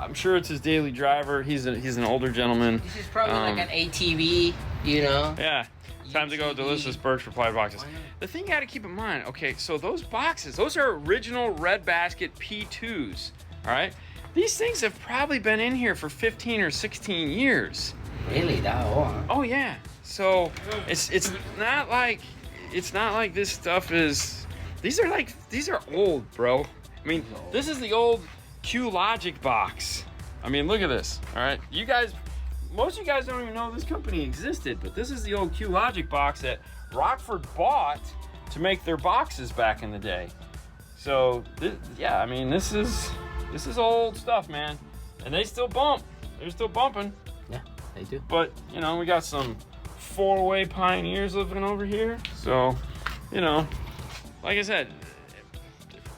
I'm sure it's his daily driver. He's an older gentleman. This is probably like an ATV, you know? Yeah. Time to go delicious Birch reply boxes. The thing you got to keep in mind, okay, so those boxes, those are original Red Basket P2s, all right? These things have probably been in here for 15 or 16 years. Really? That old, huh? Oh yeah. So it's not like this stuff is. These are old, bro. I mean, this is the old Q Logic box. I mean, look at this. All right, you guys, most of you guys don't even know this company existed, but this is the old Q Logic box that Rockford bought to make their boxes back in the day. So yeah, I mean, this is old stuff, man, and they still bump. They're still bumping. Yeah, they do. But you know, we got some 4-way pioneers living over here, so you know, like I said,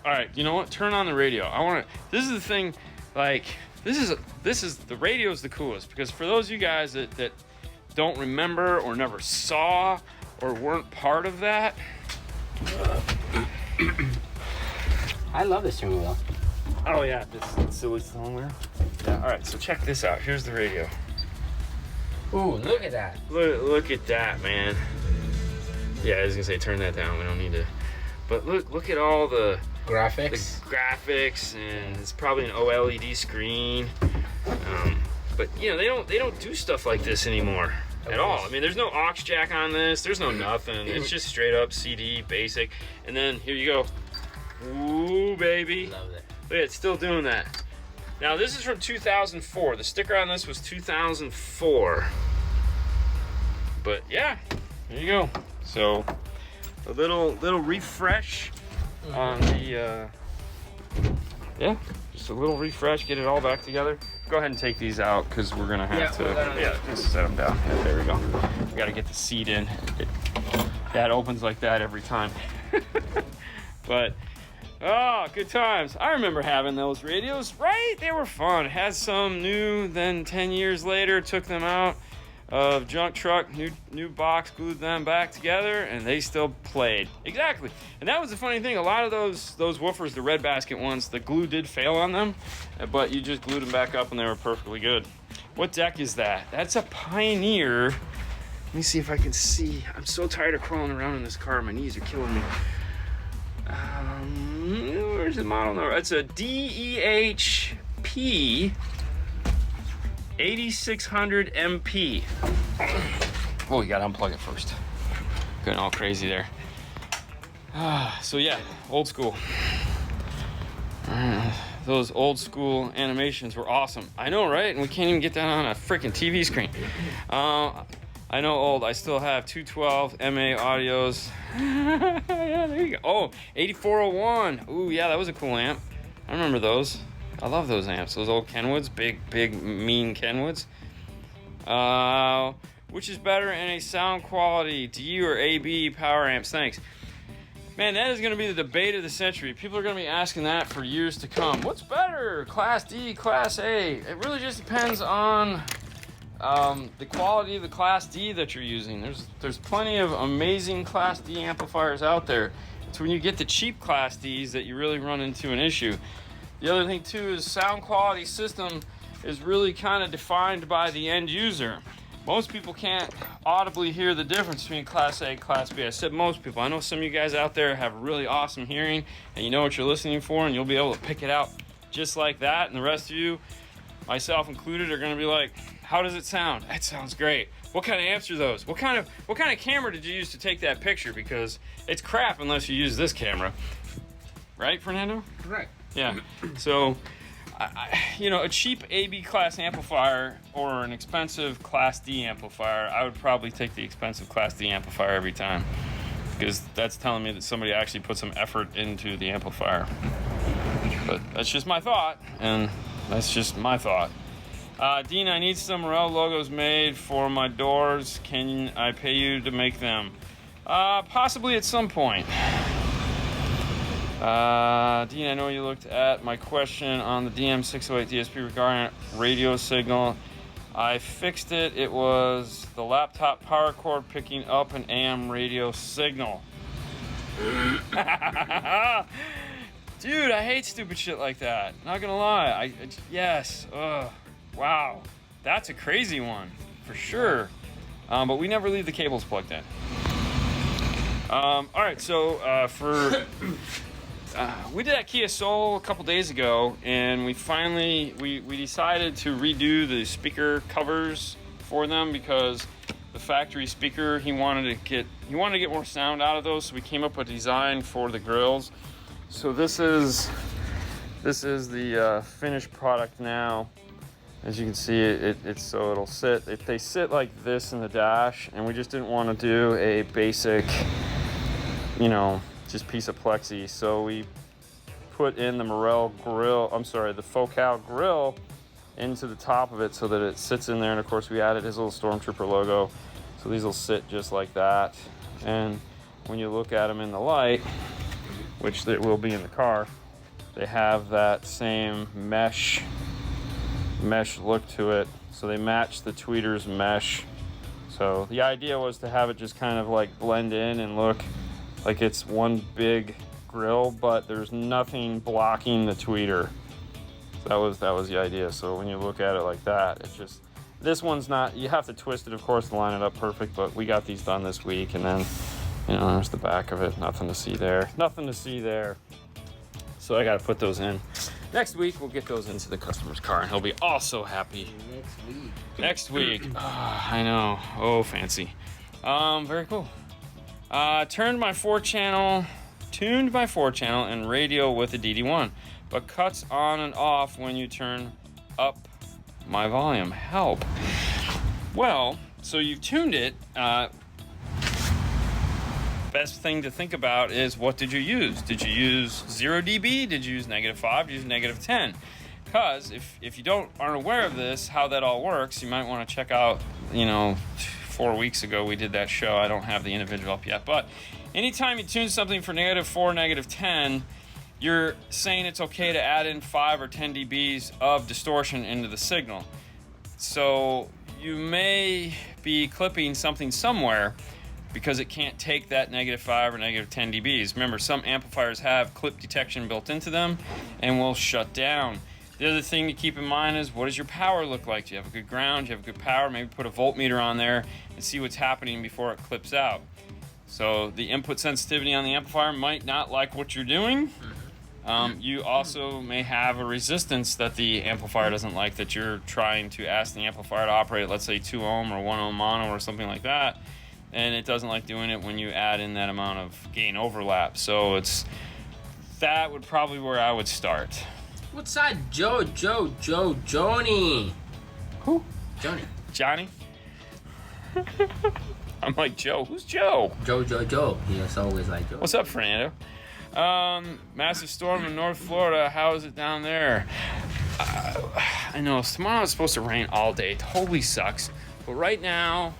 all right, you know what, turn on the radio. This is the thing, like this is the radio is the coolest, because for those of you guys that don't remember or never saw or weren't part of that, I love this steering wheel. oh yeah, this silly cylinder. Yeah, all right, so check this out. Here's the radio. Ooh, look at that. Look at that, man. Yeah, I was gonna say turn that down. We don't need to. But look at all the graphics, and it's probably an OLED screen. But you know, they don't do stuff like this anymore at all. I mean, there's no aux jack on this. There's no nothing. It's just straight up CD basic. And then here you go. Ooh, baby. Love it. Look, it's still doing that. Now this is from 2004. The sticker on this was 2004. But yeah, there you go. So a little refresh on the yeah, just a little refresh, get it all back together. Go ahead and take these out because we're gonna have to just set them down. Yeah, there we go. We gotta get the seat in. That opens like that every time. But oh, good times. I remember having those radios, right? They were fun. Had some new, then 10 years later, took them out of junk truck, new box, glued them back together, and they still played. Exactly. And that was the funny thing. A lot of those woofers, the Red Basket ones, the glue did fail on them, but you just glued them back up and they were perfectly good. What deck is that? That's a Pioneer. Let me see if I can see. I'm so tired of crawling around in this car. My knees are killing me. Where's the model number? It's a DEHP 8600 MP. Oh, you gotta unplug it first. Going all crazy there. So yeah, old school. Those old school animations were awesome. I know, right? And we can't even get that on a freaking TV screen. I know old. I still have 212 MA audios. Yeah, there you go. Oh, 8401. Ooh, yeah, that was a cool amp. I remember those. I love those amps. Those old Kenwoods, big, mean Kenwoods. Which is better in a sound quality, D or AB power amps? Thanks. Man, that is going to be the debate of the century. People are going to be asking that for years to come. What's better, Class D, Class A? It really just depends on the quality of the Class D that you're using. There's plenty of amazing Class D amplifiers out there. It's when you get the cheap Class Ds that you really run into an issue. The other thing too is sound quality system is really kind of defined by the end user. Most people can't audibly hear the difference between Class A and Class B. I said most people. I know some of you guys out there have really awesome hearing and you know what you're listening for and you'll be able to pick it out just like that. And the rest of you, myself included, are going to be like, how does it sound? That sounds great. What kind of amps are those? What kind of camera did you use to take that picture? Because it's crap unless you use this camera. Right, Fernando? Right. Yeah. So, a cheap AB class amplifier or an expensive Class D amplifier, I would probably take the expensive Class D amplifier every time. Because that's telling me that somebody actually put some effort into the amplifier. But that's just my thought, and that's just my thought. Dean, I need some Morel logos made for my doors. Can I pay you to make them? Possibly at some point. Dean, I know you looked at my question on the DM608 DSP regarding radio signal. I fixed it. It was the laptop power cord picking up an AM radio signal. Dude, I hate stupid shit like that. Not gonna lie. Yes. Wow. That's a crazy one, for sure. But we never leave the cables plugged in. All right, so we did that Kia Soul a couple days ago, and we finally we decided to redo the speaker covers for them because the factory speaker he wanted to get more sound out of those, so we came up with a design for the grills. So this is the finished product now. As you can see, it's so it'll sit. They sit like this in the dash, and we just didn't want to do a basic, just piece of plexi. So we put in the the Focal grill into the top of it so that it sits in there. And of course, we added his little Stormtrooper logo. So these will sit just like that. And when you look at them in the light, which they will be in the car, they have that same mesh look to it, so they match the tweeter's mesh. So the idea was to have it just kind of like blend in and look like it's one big grill, but there's nothing blocking the tweeter. So that was the idea. So when you look at it like that, it's just, this one's not, you have to twist it of course to line it up perfect, but we got these done this week. And then there's the back of it. Nothing to see there. So I got to put those in. Next week, we'll get those into the customer's car, and he'll be all so happy. Next week. Oh, I know. Oh, fancy. Very cool. Tuned my 4-channel and radio with a DD1, but cuts on and off when you turn up my volume. Help. Well, so you've tuned it. Best thing to think about is, what did you use? Did you use 0 dB? Did you use -5? Did you use -10? Because if you aren't aware of this, how that all works, you might want to check out, 4 weeks ago we did that show. I don't have the individual up yet, but anytime you tune something for -4, -10, you're saying it's okay to add in 5 or 10 dBs of distortion into the signal. So you may be clipping something somewhere because it can't take that -5 or -10 dBs. Remember, some amplifiers have clip detection built into them and will shut down. The other thing to keep in mind is, what does your power look like? Do you have a good ground? Do you have a good power? Maybe put a voltmeter on there and see what's happening before it clips out. So the input sensitivity on the amplifier might not like what you're doing. You also may have a resistance that the amplifier doesn't like, that you're trying to ask the amplifier to operate, let's say 2 ohm or 1 ohm mono or something like that. And it doesn't like doing it when you add in that amount of gain overlap. So that would probably where I would start. What's that? Joni? Who? Joni. Johnny? I'm like, Joe. Who's Joe? Joe. He's always like Joe. What's up, Fernando? Massive storm in North Florida. How is it down there? I know tomorrow it's supposed to rain all day. Totally sucks. But right now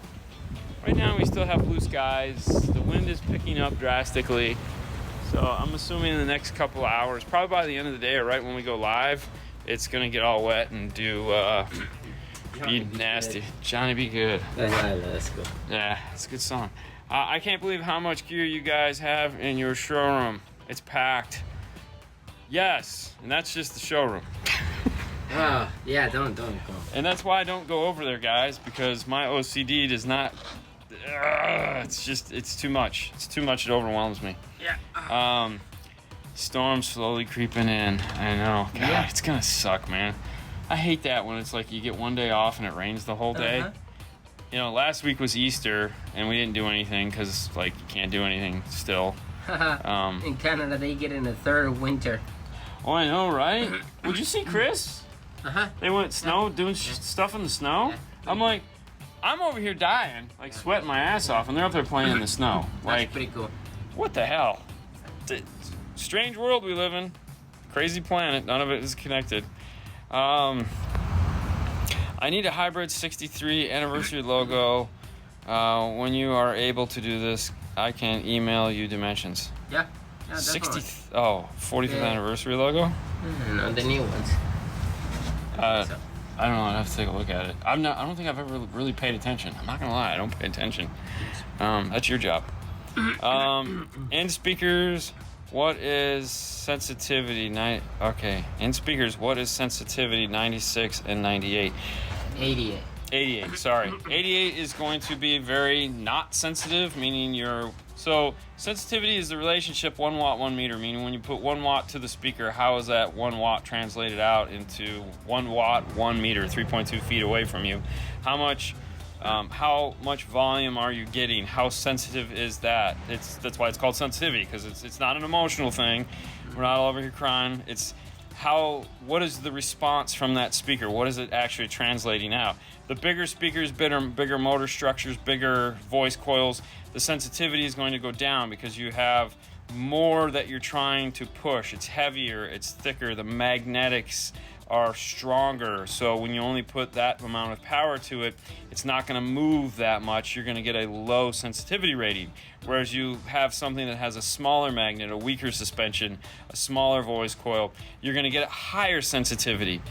we still have blue skies. The wind is picking up drastically. So I'm assuming in the next couple of hours, probably by the end of the day or right when we go live, it's gonna get all wet and do Be nasty. Johnny Be Good. That's good. Yeah, it's a good song. I can't believe how much gear you guys have in your showroom. It's packed. Yes, and that's just the showroom. Oh, yeah, don't go. And that's why I don't go over there, guys, because my OCD does not... it's too much. It's too much. It overwhelms me. Yeah. Storm slowly creeping in. I know. God, Yeah. It's gonna suck, man. I hate that when it's like you get one day off and it rains the whole day. You know, last week was Easter and we didn't do anything because, like, you can't do anything still. In Canada, they get in the third winter. Oh, I know, right? Would you see Chris? They went doing stuff in the snow. Yeah. I'm like, I'm over here dying, like sweating my ass off, and they're up there playing in the snow. Like, That's pretty cool. what the hell? Strange world we live in. Crazy planet. None of it is connected. I need a hybrid 63 anniversary logo. When you are able to do this, I can email you dimensions. Yeah. 45th anniversary logo? No, the new ones. I don't know. I'd have to take a look at it. I don't think I've ever really paid attention. I'm not gonna lie. I don't pay attention. That's your job. In speakers, what is sensitivity? In speakers, what is sensitivity 96 and 98? 88. 88. Sorry. 88 is going to be very not sensitive, meaning so sensitivity is the relationship 1 watt, 1 meter, meaning when you put 1 watt to the speaker, how is that 1 watt translated out into 1 watt, 1 meter, 3.2 feet away from you? How much volume are you getting? How sensitive is that? That's why it's called sensitivity, because it's not an emotional thing. We're not all over here crying. It's what is the response from that speaker? What is it actually translating out? The bigger speakers, bigger motor structures, bigger voice coils, the sensitivity is going to go down because you have more that you're trying to push. It's heavier, it's thicker, the magnetics are stronger. So when you only put that amount of power to it, it's not going to move that much. You're going to get a low sensitivity rating. Whereas you have something that has a smaller magnet, a weaker suspension, a smaller voice coil, you're going to get a higher sensitivity.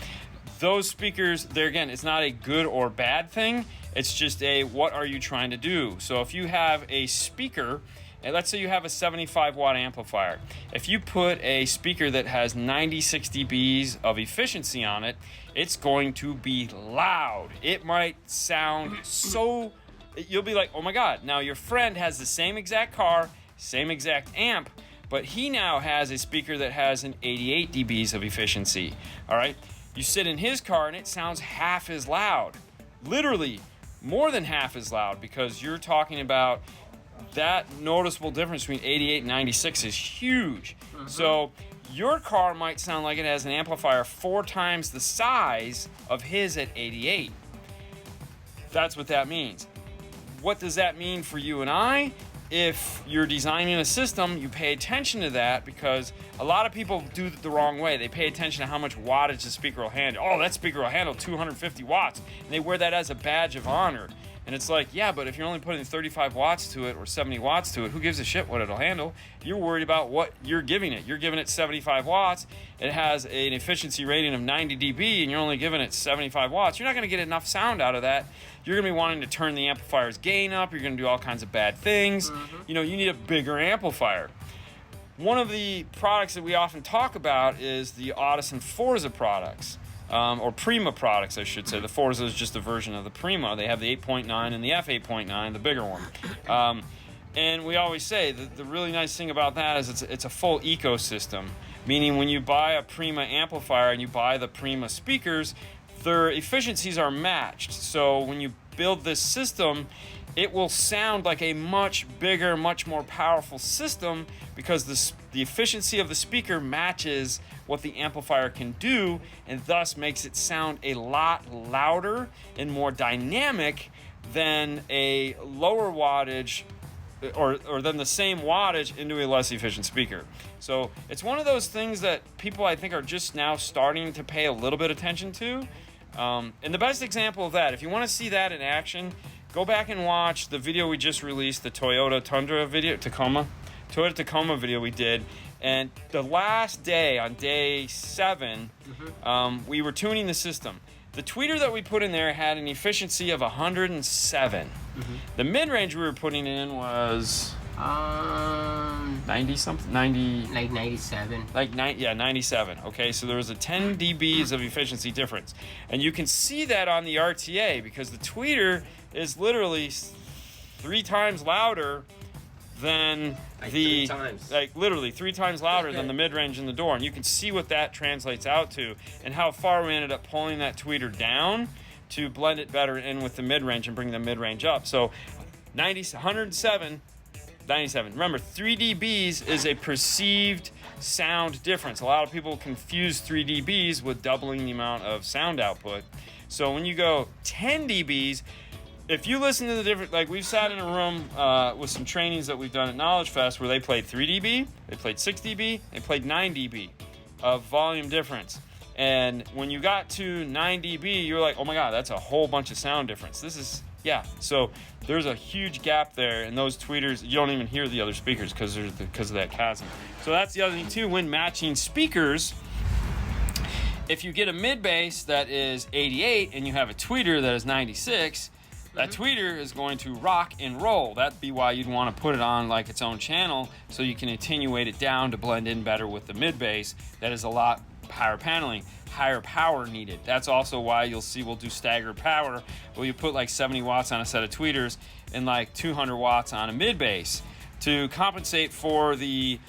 Those speakers, it's not a good or bad thing. It's just what are you trying to do? So if you have a speaker, and let's say you have a 75 watt amplifier. If you put a speaker that has 96 dBs of efficiency on it, it's going to be loud. It might sound so, you'll be like, oh my God. Now your friend has the same exact car, same exact amp, but he now has a speaker that has an 88 dBs of efficiency, all right? You sit in his car and it sounds half as loud. Literally more than half as loud, because you're talking about that noticeable difference between 88 and 96 is huge. So your car might sound like it has an amplifier 4 times the size of his at 88. That's what that means. What does that mean for you and I? If you're designing a system, you pay attention to that, because a lot of people do it the wrong way. They pay attention to how much wattage the speaker will handle. Oh, that speaker will handle 250 watts. And they wear that as a badge of honor. And it's like, yeah, but if you're only putting 35 watts to it or 70 watts to it, who gives a shit what it'll handle? You're worried about what you're giving it. You're giving it 75 watts. It has an efficiency rating of 90 dB, and you're only giving it 75 watts. You're not going to get enough sound out of that. You're going to be wanting to turn the amplifier's gain up. You're going to do all kinds of bad things. You know, you need a bigger amplifier. One of the products that we often talk about is the Otis and Forza products. Or Prima products, I should say. The Forza is just a version of the Prima. They have the 8.9 and the F8.9, the bigger one. And we always say that the really nice thing about that is it's a full ecosystem. Meaning when you buy a Prima amplifier and you buy the Prima speakers, their efficiencies are matched. So when you build this system, it will sound like a much bigger, much more powerful system, because the efficiency of the speaker matches what the amplifier can do, and thus makes it sound a lot louder and more dynamic than a lower wattage or than the same wattage into a less efficient speaker. So it's one of those things that people, I think, are just now starting to pay a little bit attention to. And the best example of that, if you want to see that in action, go back and watch the video we just released, the Toyota Tundra video, Toyota Tacoma video we did. And the last day, on day 7, we were tuning the system. the tweeter that we put in there had an efficiency of 107. Mm-hmm. The mid-range we were putting in was 90 something, 90, like 97. like 97. Okay, so there was a 10 dBs of efficiency difference, and you can see that on the RTA because the tweeter is literally 3 times louder than literally 3 times louder than the mid-range in the door, and you can see what that translates out to and how far we ended up pulling that tweeter down to blend it better in with the mid-range and bring the mid-range up. So 107, 97. Remember, 3 dBs is a perceived sound difference. A lot of people confuse 3 dBs with doubling the amount of sound output. So when you go 10 dBs, if you listen to the different, like we've sat in a room with some trainings that we've done at Knowledge Fest where they played 3 dB, they played 6 dB, they played 9 dB of volume difference. And when you got to 9 dB, you're like, oh my God, that's a whole bunch of sound difference. So there's a huge gap there, and those tweeters, you don't even hear the other speakers because of that chasm. So that's the other thing too, when matching speakers, if you get a mid bass that is 88 and you have a tweeter that is 96, that tweeter is going to rock and roll. That'd be why you'd want to put it on like its own channel so you can attenuate it down to blend in better with the mid bass that is a lot higher paneling, higher power needed. That's also why you'll see we'll do staggered power where you put like 70 watts on a set of tweeters and like 200 watts on a mid bass to compensate for the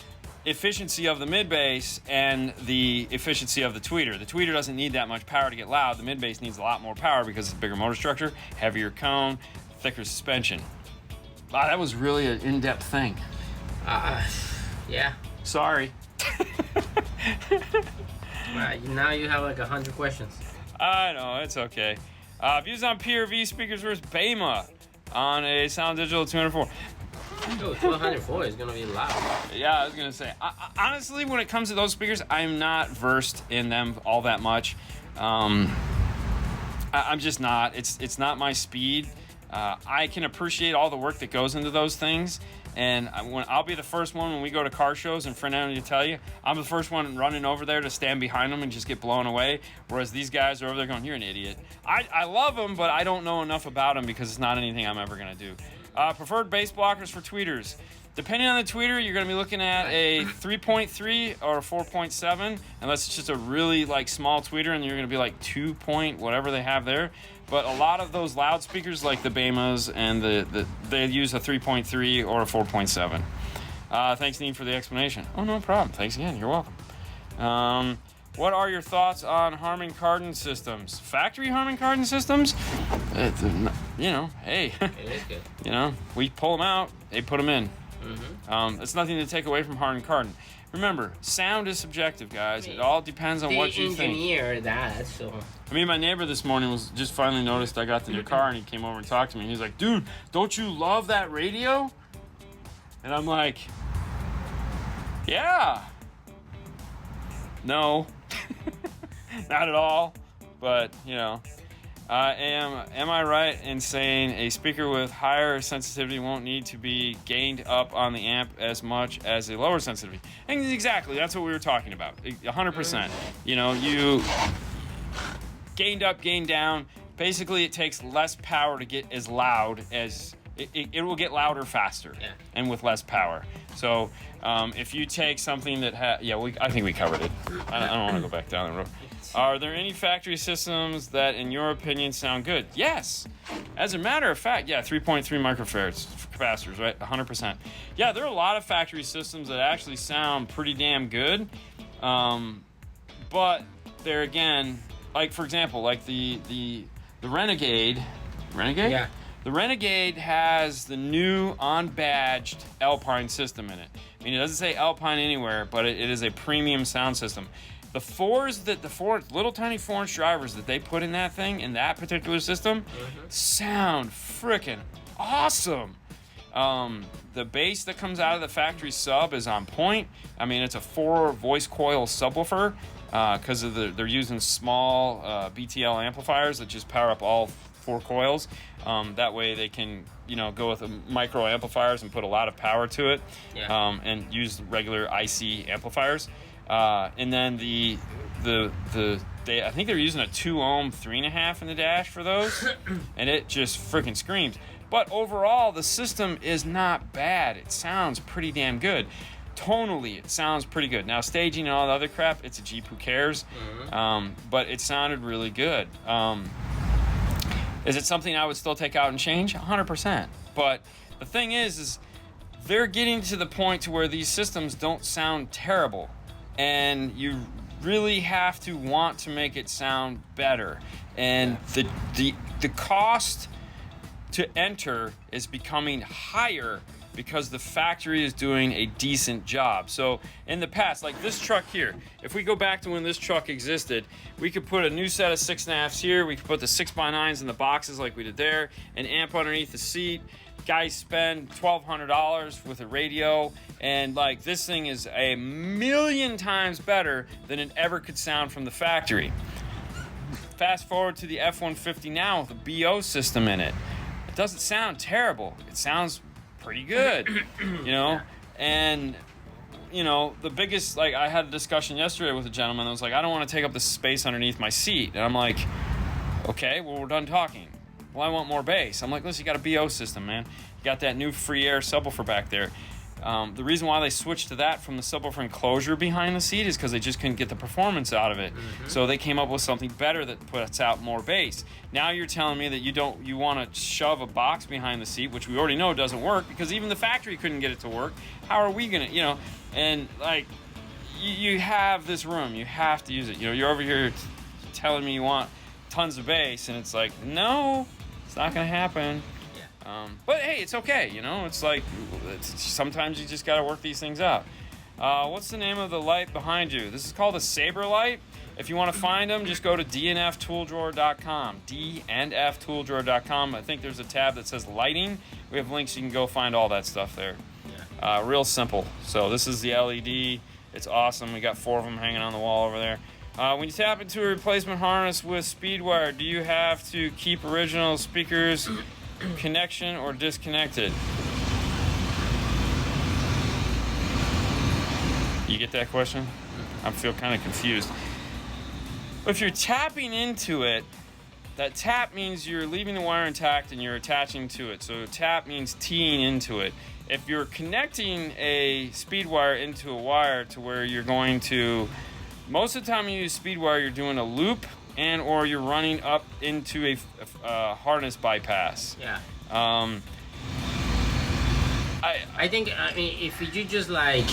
efficiency of the mid bass and the efficiency of the tweeter. The tweeter doesn't need that much power to get loud. The mid bass needs a lot more power because it's a bigger motor structure, heavier cone, thicker suspension. Wow, that was really an in-depth thing. Yeah. Sorry. Now you have like 100 questions. I know, it's okay. Views on PRV speakers versus Bema on a Sound Digital 204. Oh, 1204 is gonna be loud. Yeah, I was gonna say. Honestly, when it comes to those speakers, I'm not versed in them all that much. I'm just not. It's not my speed. I can appreciate all the work that goes into those things, and I'll be the first one when we go to car shows, and Fernando to tell you, I'm the first one running over there to stand behind them and just get blown away. Whereas these guys are over there going, "You're an idiot." I love them, but I don't know enough about them because it's not anything I'm ever gonna do. Preferred bass blockers for tweeters. Depending on the tweeter, you're going to be looking at a 3.3 or a 4.7, unless it's just a really like small tweeter, and you're going to be like 2 point whatever they have there. But a lot of those loudspeakers, like the Bemas, and they use a 3.3 or a 4.7. Thanks, Dean, for the explanation. Oh, no problem. Thanks again. You're welcome. What are your thoughts on Harman Kardon systems? Factory Harman Kardon systems? Hey. It is good. We pull them out, they put them in. Mm-hmm. It's nothing to take away from Harman Kardon. Remember, sound is subjective, guys. It all depends on what you think. They engineer that, so... My neighbor this morning was just finally noticed I got the new car, and he came over and talked to me. He's like, dude, don't you love that radio? And I'm like, yeah. No. Not at all, but am I right in saying a speaker with higher sensitivity won't need to be gained up on the amp as much as a lower sensitivity? And exactly, that's what we were talking about. 100%. You gained up, gained down. Basically, it takes less power to get as loud as it will get louder faster, and with less power. So if you take something that I think we covered it. I don't want to go back down the road. Are there any factory systems that, in your opinion, sound good? Yes. As a matter of fact, 3.3 microfarads capacitors, right? 100%. Yeah, there are a lot of factory systems that actually sound pretty damn good. But they're, again, like, for example, like the Renegade. Renegade? Yeah. The Renegade has the new unbadged Alpine system in it. It doesn't say Alpine anywhere, but it is a premium sound system. The four little tiny 4-inch drivers that they put in that thing, in that particular system, sound freaking awesome. The bass that comes out of the factory sub is on point. It's a 4 voice coil subwoofer because they're using small BTL amplifiers that just power up all 4 coils. That way they can go with micro amplifiers and put a lot of power to it, and use regular IC amplifiers. And then I think they're using a 2 ohm 3.5 in the dash for those, and it just freaking screams. But overall, the system is not bad. It sounds pretty damn good. Tonally, it sounds pretty good. Now, staging and all the other crap, it's a Jeep, who cares? But it sounded really good. Is it something I would still take out and change? 100%. But the thing is they're getting to the point to where these systems don't sound terrible. And you really have to want to make it sound better. And the cost to enter is becoming higher because the factory is doing a decent job. So in the past, like this truck here, if we go back to when this truck existed, we could put a new set of 6.5s here, we could put the 6x9s in the boxes like we did there, an amp underneath the seat. Guys spend $1,200 with a radio, and like this thing is a million times better than it ever could sound from the factory. Fast forward to the F-150 now with a BO system in it. It doesn't sound terrible. It sounds pretty good, you know? And, you know, the biggest, like, I had a discussion yesterday with a gentleman that was like, I don't want to take up the space underneath my seat. And I'm like, okay, well, we're done talking. Well, I want more bass. I'm like, listen, you got a BO system, man. You got that new free air subwoofer back there. The reason why they switched to that from the subwoofer enclosure behind the seat is because they just couldn't get the performance out of it. So they came up with something better that puts out more bass. Now you're telling me that you want to shove a box behind the seat, which we already know doesn't work because even the factory couldn't get it to work. How are we gonna, you know? And like, you have this room, you have to use it. You know, you're over here telling me you want tons of bass, and it's like, no, it's not gonna happen. But hey, it's okay, you know, it's like, sometimes you just gotta work these things out. What's the name of the light behind you? This is called a Saber light. If you want to find them, just go to dnftooldrawer.com, dnftooldrawer.com. I think there's a tab that says lighting. We have links, you can go find all that stuff there. Real simple. So this is the LED, it's awesome. We got 4 of them hanging on the wall over there. When you tap into a replacement harness with SpeedWire, do you have to keep original speakers connection or disconnected? You get that question? I feel kind of confused. If you're tapping into it, that tap means you're leaving the wire intact and you're attaching to it. So tap means teeing into it. If you're connecting a speed wire into a wire to where you're going to, most of the time you use speed wire, you're doing a loop and or you're running up into a harness bypass. I think, I mean, if you just like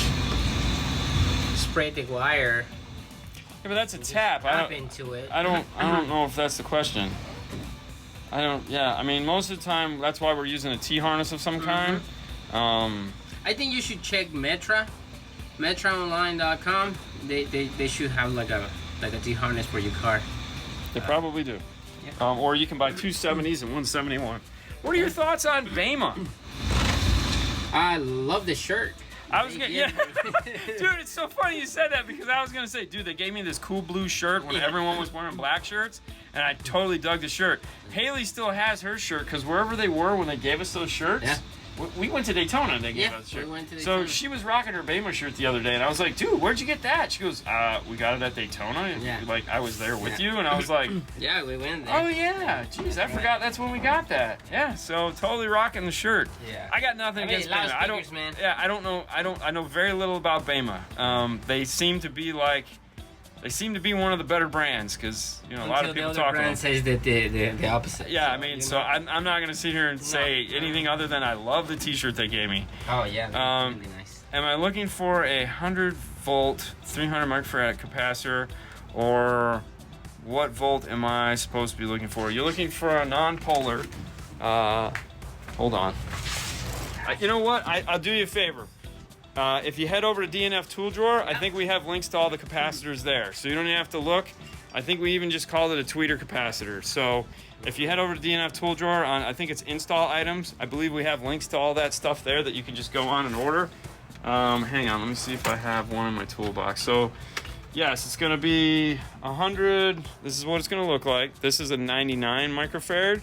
spray the wire, yeah, but that's a tap. Into it. I don't know if that's the question. I mean, most of the time that's why we're using a T-harness of some kind. I think you should check metraonline.com. They should have like a T-harness for your car. They probably do. Yeah. Or you can buy 2 70s and 171. What are your thoughts on Bema? I love the shirt. Dude, it's so funny you said that because I was gonna say, dude, they gave me this cool blue shirt when everyone was wearing black shirts, and I totally dug the shirt. Haley still has her shirt because wherever they were when they gave us those shirts, we went to Daytona and they gave us a shirt. We went to so she was rocking her Bema shirt the other day, and I was like, dude, where'd you get that? She goes, we got it at Daytona. And like, I was there with you, and I was like, yeah, we went there. Oh yeah, jeez, I forgot that's when we got that. Yeah, so totally rocking the shirt. Yeah. I got nothing against Bema. I don't know. I know very little about Bema. They seem to be one of the better brands because a lot of people talk about. Brand says that the opposite. Yeah, I mean, so I'm not gonna sit here and say anything other than I love the T-shirt they gave me. Oh yeah, that's really nice. Am I looking for a 100-volt, 300 microfarad capacitor, or what volt am I supposed to be looking for? You're looking for a non-polar. Hold on. You know what? I'll do you a favor. If you head over to DNF Tool Drawer, I think we have links to all the capacitors there. So you don't even have to look. I think we even just called it a tweeter capacitor. So if you head over to DNF Tool Drawer, I think it's install items. I believe we have links to all that stuff there that you can just go on and order. Hang on, let me see if I have one in my toolbox. So yes, it's going to be 100. This is what it's going to look like. This is a 99 microfarad.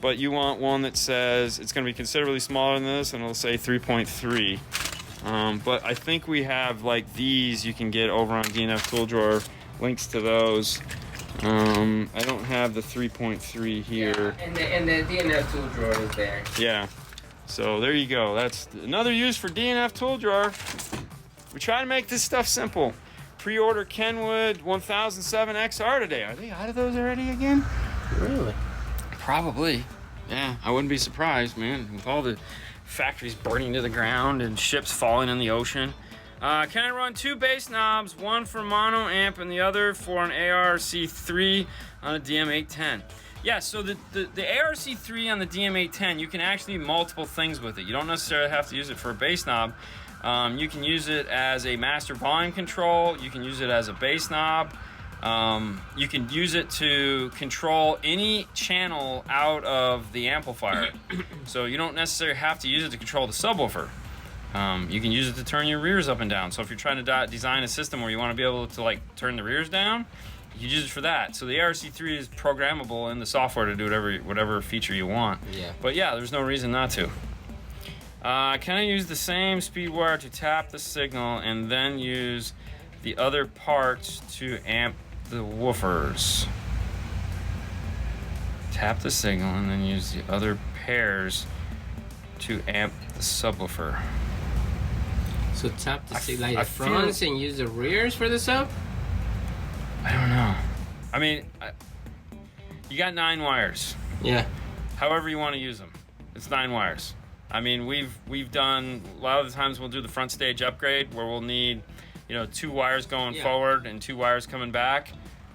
But you want one that says it's going to be considerably smaller than this, and it'll say 3.3. But I think we have like these you can get over on DNF Tool Drawer, links to those. I don't have the 3.3 here. Yeah, and the DNF Tool Drawer is there. Yeah. So there you go. That's another use for DNF Tool Drawer. We try to make this stuff simple. Pre-order Kenwood 1007 XR today. Are they out of those already again? Really? Probably. Yeah, I wouldn't be surprised, man. With all the factories burning to the ground and ships falling in the ocean. Can I run 2 bass knobs, one for mono amp and the other for an ARC3 on a DM810? Yeah, so the ARC3 on the DM810, you can actually do multiple things with it. You don't necessarily have to use it for a bass knob. You can use it as a master volume control. You can use it as a bass knob. You can use it to control any channel out of the amplifier. So you don't necessarily have to use it to control the subwoofer. You can use it to turn your rears up and down. So if you're trying to design a system where you want to be able to like turn the rears down, you use it for that. So the ARC3 is programmable in the software to do whatever feature you want. Yeah. But yeah, there's no reason not to. Can I use the same speed wire to tap the signal and then use the other parts to amp the woofers? Tap the signal and then use the other pairs to amp the subwoofer. So tap the signal like the fronts and use the rears for the sub? I don't know. I mean, you got 9 wires. Yeah. However you want to use them. It's 9 wires. I mean, we've done, a lot of the times we'll do the front stage upgrade where we'll need, 2 wires going forward and 2 wires coming back.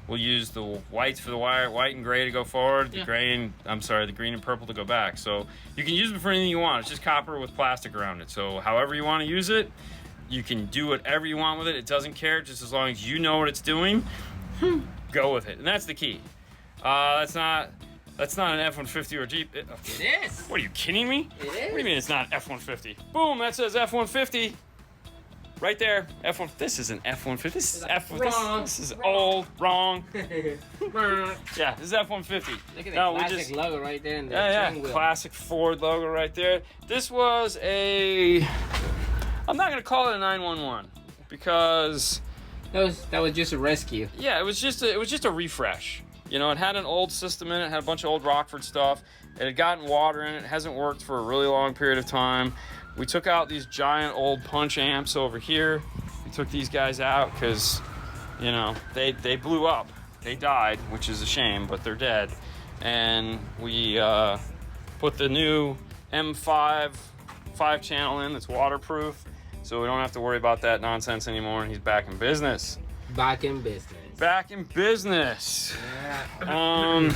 We'll use the whites for the white and gray to go forward, the green and purple to go back. So you can use it for anything you want. It's just copper with plastic around it. So however you want to use it, you can do whatever you want with it. It doesn't care, just as long as you know what it's doing. Go with it, and that's the key. That's not an F-150 or a Jeep. It is. What, are you kidding me? It is. What do you mean it's not F-150? Boom, that says F-150. Right there. F-1. This is an F-150. This is F-150. This is old. Wrong. Yeah, this is F-150. Look at the classic logo right there in the steering wheel. Classic Ford logo right there. This was a... I'm not going to call it a 911 because... That was just a rescue. Yeah, it was just a refresh. It had an old system in it, had a bunch of old Rockford stuff. It had gotten water in it. It hasn't worked for a really long period of time. We took out these giant old punch amps over here. We took these guys out because, they blew up. They died, which is a shame, but they're dead. And we put the new M5 5-channel in that's waterproof, so we don't have to worry about that nonsense anymore, and he's back in business. Back in business. Back in business. Yeah.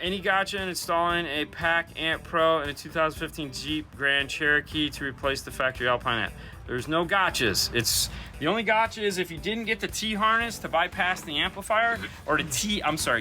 Any gotcha in installing a Pack Amp Pro in a 2015 Jeep Grand Cherokee to replace the factory Alpine amp? There's no gotchas. The only gotcha is if you didn't get the T harness to bypass the amplifier, or you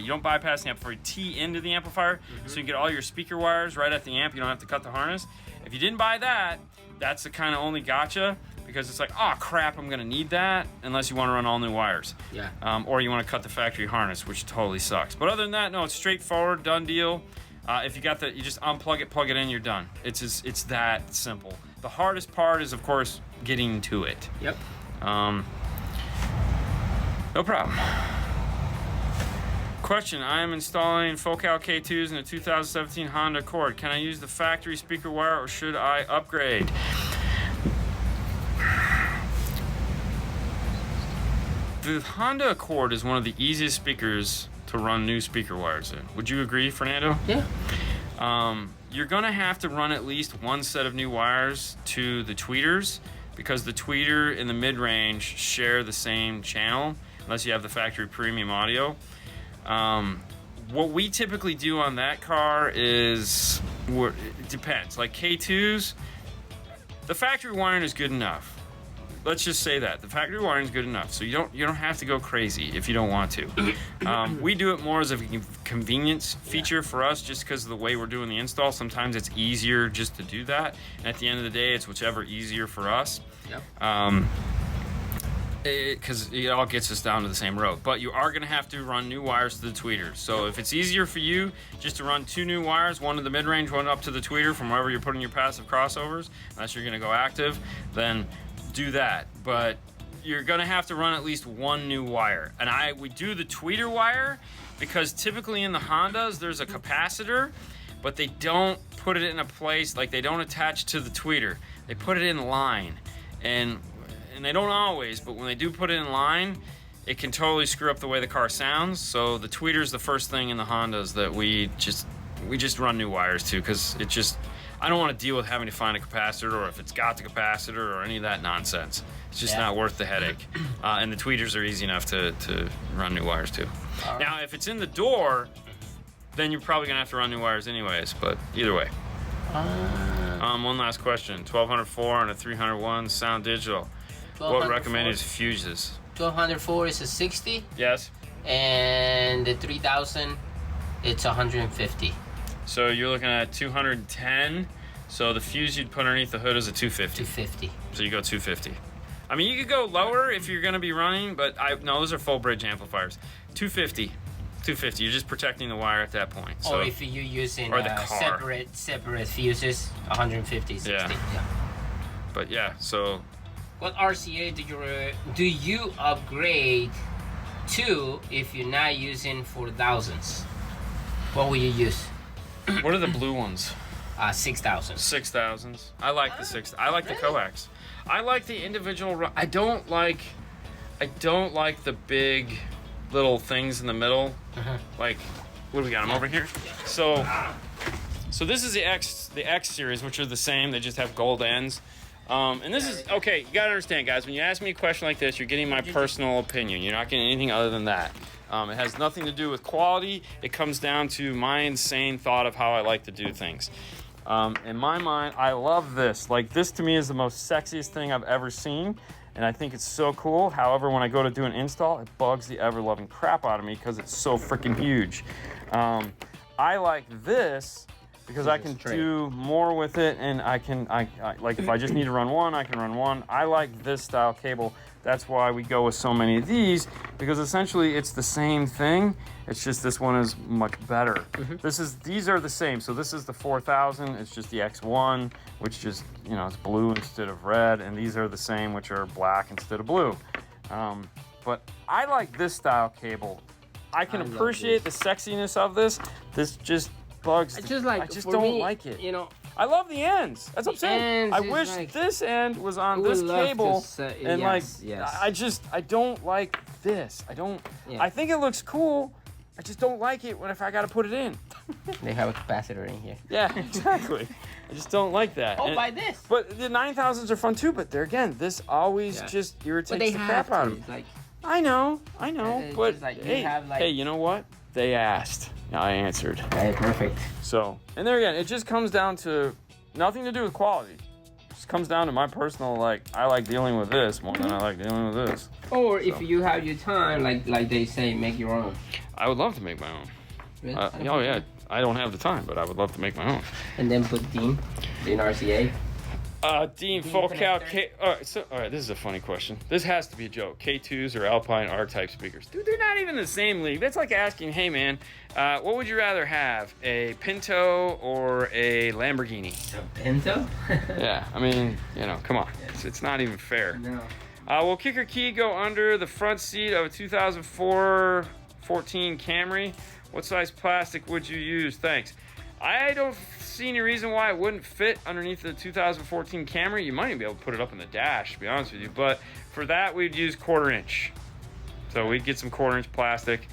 don't bypass the amplifier, you T into the amplifier, so you get all your speaker wires right at the amp. You don't have to cut the harness. If you didn't buy that, that's the kind of only gotcha, because it's like, oh crap, I'm gonna need that, unless you want to run all new wires. Yeah. Or you want to cut the factory harness, which totally sucks. But other than that, no, it's straightforward, done deal. If you got you just unplug it, plug it in, you're done. It's that simple. The hardest part is, of course, getting to it. Yep. No problem. Question: I am installing Focal K2s in a 2017 Honda Accord. Can I use the factory speaker wire, or should I upgrade? The Honda Accord is one of the easiest speakers to run new speaker wires in. Would you agree, Fernando? Yeah. You're gonna have to run at least one set of new wires to the tweeters, because the tweeter and the mid-range share the same channel, unless you have the factory premium audio. What we typically do on that car is, it depends. Like K2s, the factory wiring is good enough. Let's just say that the factory wiring is good enough, so you don't have to go crazy if you don't want to. We do it more as a convenience feature for us, just because of the way we're doing the install. Sometimes it's easier just to do that, and at the end of the day, it's whichever easier for us. Yep. because it all gets us down to the same road. But you are going to have to run new wires to the tweeter. So if it's easier for you just to run 2 new wires, one to the mid-range, one up to the tweeter from wherever you're putting your passive crossovers, unless you're going to go active, then do that. But you're going to have to run at least 1 new wire. And we do the tweeter wire because typically in the Hondas there's a capacitor, but they don't put it in a place, like they don't attach to the tweeter. They put it in line. And they don't always, but when they do put it in line, it can totally screw up the way the car sounds. So the tweeter is the first thing in the Hondas that we just run new wires to, because it just, I don't want to deal with having to find a capacitor, or if it's got the capacitor or any of that nonsense. It's just not worth the headache. And the tweeters are easy enough to run new wires to. Right. Now, if it's in the door, then you're probably gonna have to run new wires anyways, but either way. One last question. 1204 and a 301 Sound Digital. What recommended fuses? 1204 is a 60. Yes. And the 3000, it's 150. So you're looking at 210. So the fuse you'd put underneath the hood is a 250. 250. So you go 250. I mean, you could go lower if you're going to be running, but no, those are full bridge amplifiers. 250. 250. You're just protecting the wire at that point. So, or if you're using or the car. separate fuses, 150, 60. Yeah. But yeah, so. What RCA do you upgrade to if you're not using 4000s? What will you use? What are the blue ones? 6000. 6000s. I like the 6. I like the coax. I like the individual. I don't like the big little things in the middle. Like, what do we got? I'm over here. So this is the X series, which are the same. They just have gold ends. And this is okay. You gotta understand, guys. When you ask me a question like this, you're getting my personal opinion. You're not getting anything other than that. It has nothing to do with quality. It comes down to my insane thought of how I like to do things. In my mind, I love this. Like, this to me is the most sexiest thing I've ever seen, and I think it's so cool. However, when I go to do an install, it bugs the ever-loving crap out of me because it's so freaking huge. I like this because I can do more with it, and I like, if I just need to run one, I can run one. I like this style cable. That's why we go with so many of these, because essentially it's the same thing. It's just this one is much better. These are the same. So this is the 4000. It's just the X1, which just, it's blue instead of red, and these are the same, which are black instead of blue. But I like this style cable. I can appreciate the sexiness of this. This just bugs. I just don't like it. I love the ends. That's what I'm saying. I wish this end was on this cable, and I don't like this. I think it looks cool. I just don't like it if I got to put it in. They have a capacitor in here. Yeah, exactly. I just don't like that. Oh, buy this. But the 9000s are fun too. But there again, this always just irritates the crap out of me. I know. But hey, you know what? They asked. I answered. Okay, perfect. So, and there again, it just comes down to nothing to do with quality. It just comes down to my personal, I like dealing with this more than I like dealing with this. Or if you have your time, like they say, make your own. I would love to make my own. Really? Oh yeah, I don't have the time, but I would love to make my own. And then put Dean RCA. Dean full cal K. All right, this is a funny question. This has to be a joke. K2s or Alpine R-type speakers. Dude, they're not even in the same league. That's like asking, hey man, what would you rather have, a Pinto or a Lamborghini? A Pinto? Yeah, I mean, come on. It's not even fair. No. Will kicker key go under the front seat of a 2004 14 Camry? What size plastic would you use? Thanks. I don't see any reason why it wouldn't fit underneath the 2014 Camry. You might even be able to put it up in the dash, to be honest with you. But for that, we'd use 1/4 inch. So we'd get some 1/4 inch plastic,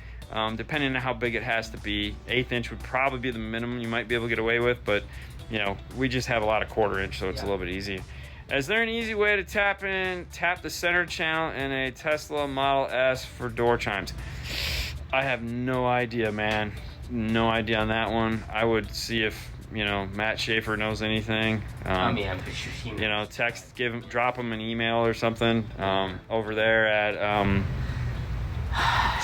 depending on how big it has to be. 1/8 inch would probably be the minimum you might be able to get away with, but we just have a lot of 1/4 inch, so it's a little bit easy. Is there an easy way to tap the center channel in a Tesla Model S for door chimes? I have no idea, man. No idea on that one. I would see if Matt Schaefer knows anything. I'm pretty sure he drop him an email or something over there at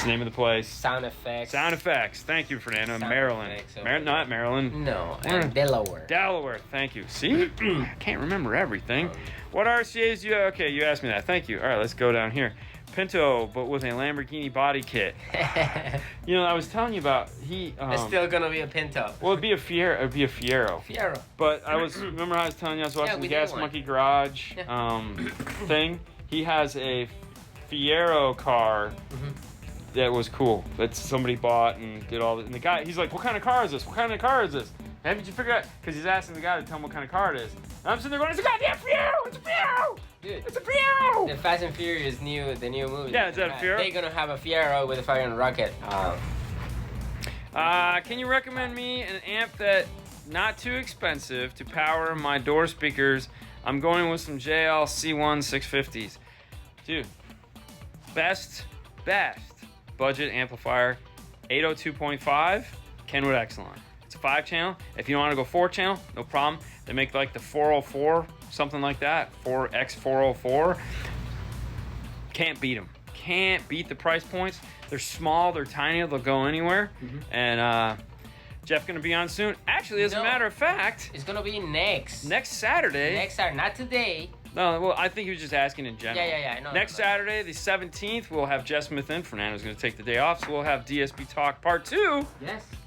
It's the name of the place. Sound effects. Sound effects. Thank you, Fernando. Sound Maryland. effects, Not Maryland. No, Delaware. Delaware. Thank you. See? I can't remember everything. What RCAs do you have? Okay, you asked me that. Thank you. All right, let's go down here. Pinto, but with a Lamborghini body kit. You know, I was telling you about It's still gonna be a Pinto. Well, it'd be a Fiero. Fiero. But remember how I was telling you I was watching the Gas Monkey Garage thing? He has a Fiero car that was cool. That somebody bought and did all. And the guy, he's like, "What kind of car is this? What kind of car is this? Haven't you figured out?" Because he's asking the guy to tell him what kind of car it is. And I'm sitting there going, "It's a goddamn Fiero! It's a Fiero! Dude, it's a Fiero!" The Fast and Furious the new movie. Yeah, is that a Fiero? They're gonna have a Fiero with a fucking rocket. Can you recommend me an amp that not too expensive to power my door speakers? I'm going with some JL C1 650s. Dude, best budget amplifier, 802.5, Kenwood Excellent. It's a 5-channel. If you want to go 4-channel, no problem. They make like the 404, something like that, 4X404. Can't beat them. Can't beat the price points. They're small, they're tiny, they'll go anywhere. And Jeff gonna be on soon. Actually, as a matter of fact, it's gonna be next Saturday. Next Saturday, not today. No, well, I think he was just asking in general. Yeah. No, next Saturday, the 17th, we'll have Jeff Smith in. Fernando's going to take the day off, so we'll have DSP Talk Part 2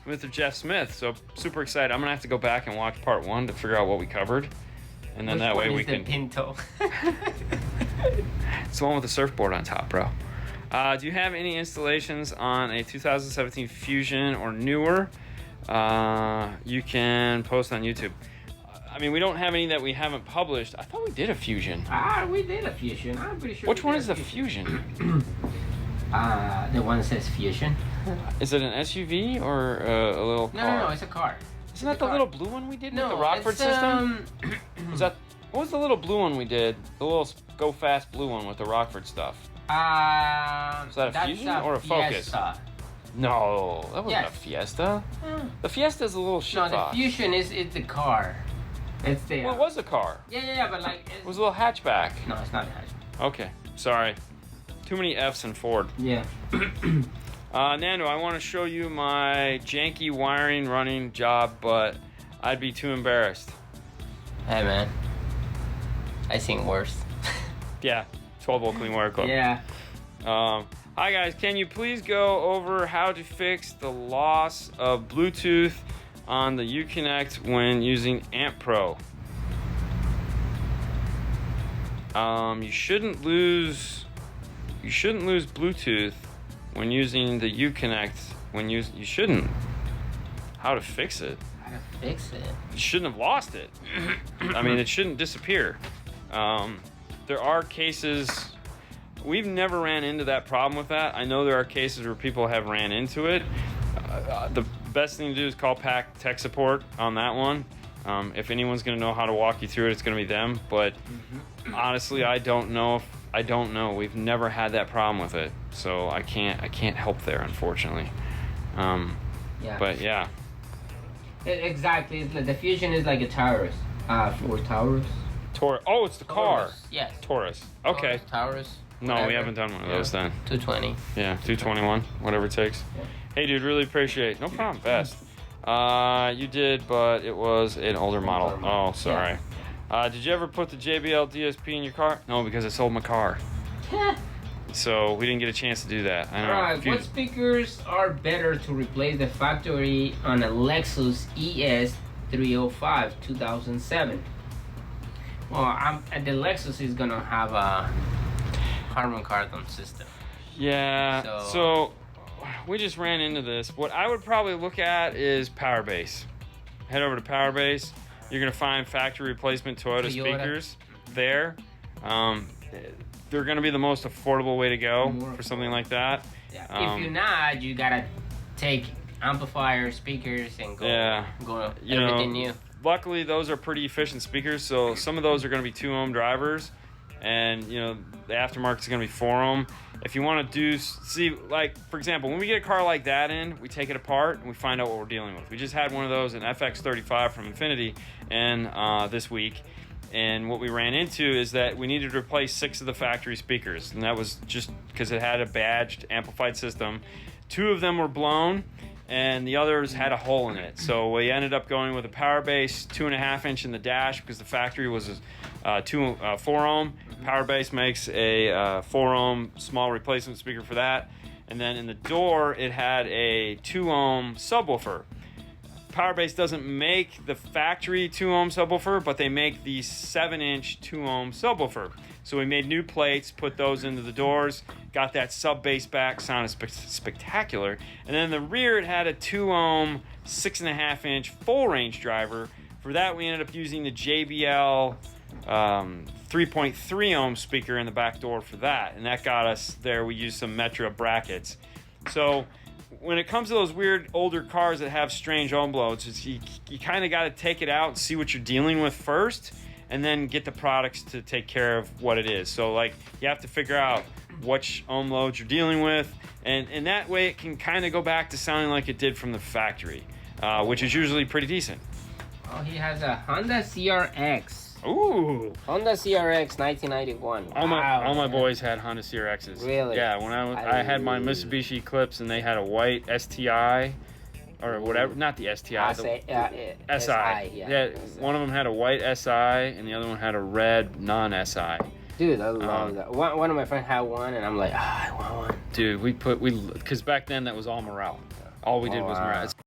with Jeff Smith. So, super excited. I'm going to have to go back and watch Part 1 to figure out what we covered. And then that way we can... Pinto? It's the one with the surfboard on top, bro. Do you have any installations on a 2017 Fusion or newer? You can post on YouTube. I mean, we don't have any that we haven't published. I thought we did a Fusion. We did a Fusion. I'm pretty sure. Which one is the Fusion? The one that says Fusion. Is it an SUV or a little car? No, it's a car. Isn't that the little blue one we did with the No, Rockford it's, system? What was the little blue one we did? The little go fast blue one with the Rockford stuff. Was that a Fusion or a Focus? Fiesta. No, that wasn't a Fiesta. The Fiesta's a little shit No, the box. Fusion is the car. It's the. Well, it was a car. Yeah, but like. It was a little hatchback. No, it's not a hatchback. Okay, sorry. Too many F's in Ford. Yeah. Nando, I want to show you my janky wiring running job, but I'd be too embarrassed. Hey, man. I seen worse. Yeah, 12-volt clean wire club. Yeah. Hi guys, can you please go over how to fix the loss of Bluetooth on the Uconnect when using Amp Pro? You shouldn't lose Bluetooth when using the Uconnect. You shouldn't. How to fix it? How to fix it? You shouldn't have lost it. I mean, it shouldn't disappear. There are cases. We've never ran into that problem with that. I know there are cases where people have ran into it. The best thing to do is call PAC tech support on that one. If anyone's going to know how to walk you through it, it's going to be them. But honestly, I don't know. We've never had that problem with it, so I can't help there, unfortunately. But yeah. Exactly. It's like the Fusion is like a Taurus. For Taurus. Oh, it's the car. Yes. Taurus. Okay. Taurus. No, we haven't done one of those then. 220. Yeah, 221, whatever it takes. Yeah. Hey, dude, really appreciate it. No problem, best. You did, but it was an older model. Oh, sorry. Yeah. Did you ever put the JBL DSP in your car? No, because I sold my car. So we didn't get a chance to do that. I know. Alright, what speakers are better to replace the factory on a Lexus ES 305 2007? Well, the Lexus is gonna have a Harman Kardon system. Yeah. So we just ran into this. What I would probably look at is Powerbase. Head over to Powerbase. You're gonna find factory replacement Toyota speakers there. They're gonna be the most affordable way to go for something like that. Yeah. If you're not, you gotta take amplifier speakers and go everything new. Luckily, those are pretty efficient speakers, so some of those are going to be 2-ohm drivers, and the aftermarket's going to be 4-ohm. If you want to like, for example, when we get a car like that in, we take it apart and we find out what we're dealing with. We just had one of those, an FX35 from Infinity, in this week, and what we ran into is that we needed to replace 6 of the factory speakers, and that was just because it had a badged amplified system. 2 of them were blown, and the others had a hole in it. So we ended up going with a power base 2.5 inch in the dash, because the factory was a 4 ohm. Power base makes a 4 ohm small replacement speaker for that. And then in the door, it had a 2 ohm subwoofer. Powerbase doesn't make the factory 2 ohm subwoofer, but they make the 7 inch 2 ohm subwoofer. So we made new plates, put those into the doors, got that sub bass back, sounded spectacular. And then in the rear, it had a 2 ohm 6.5 inch full range driver. For that, we ended up using the JBL 3.3 ohm speaker in the back door for that, and that got us there. We used some Metra brackets. So when it comes to those weird older cars that have strange ohm loads, you kind of got to take it out and see what you're dealing with first, and then get the products to take care of what it is. So like, you have to figure out which ohm loads you're dealing with, and that way it can kind of go back to sounding like it did from the factory, which is usually pretty decent. Oh, he has a Honda CRX. Ooh. Honda CRX 1991. All my boys had Honda CRXs. Really? Yeah, when I had my Mitsubishi Eclipse, and they had a white STI or whatever, not the STI, the SI. Yeah, one of them had a white SI and the other one had a red non-SI. Dude, I love that. One of my friends had one, and I'm like, I want one. Dude, because back then that was all Morale. All we did was Morale.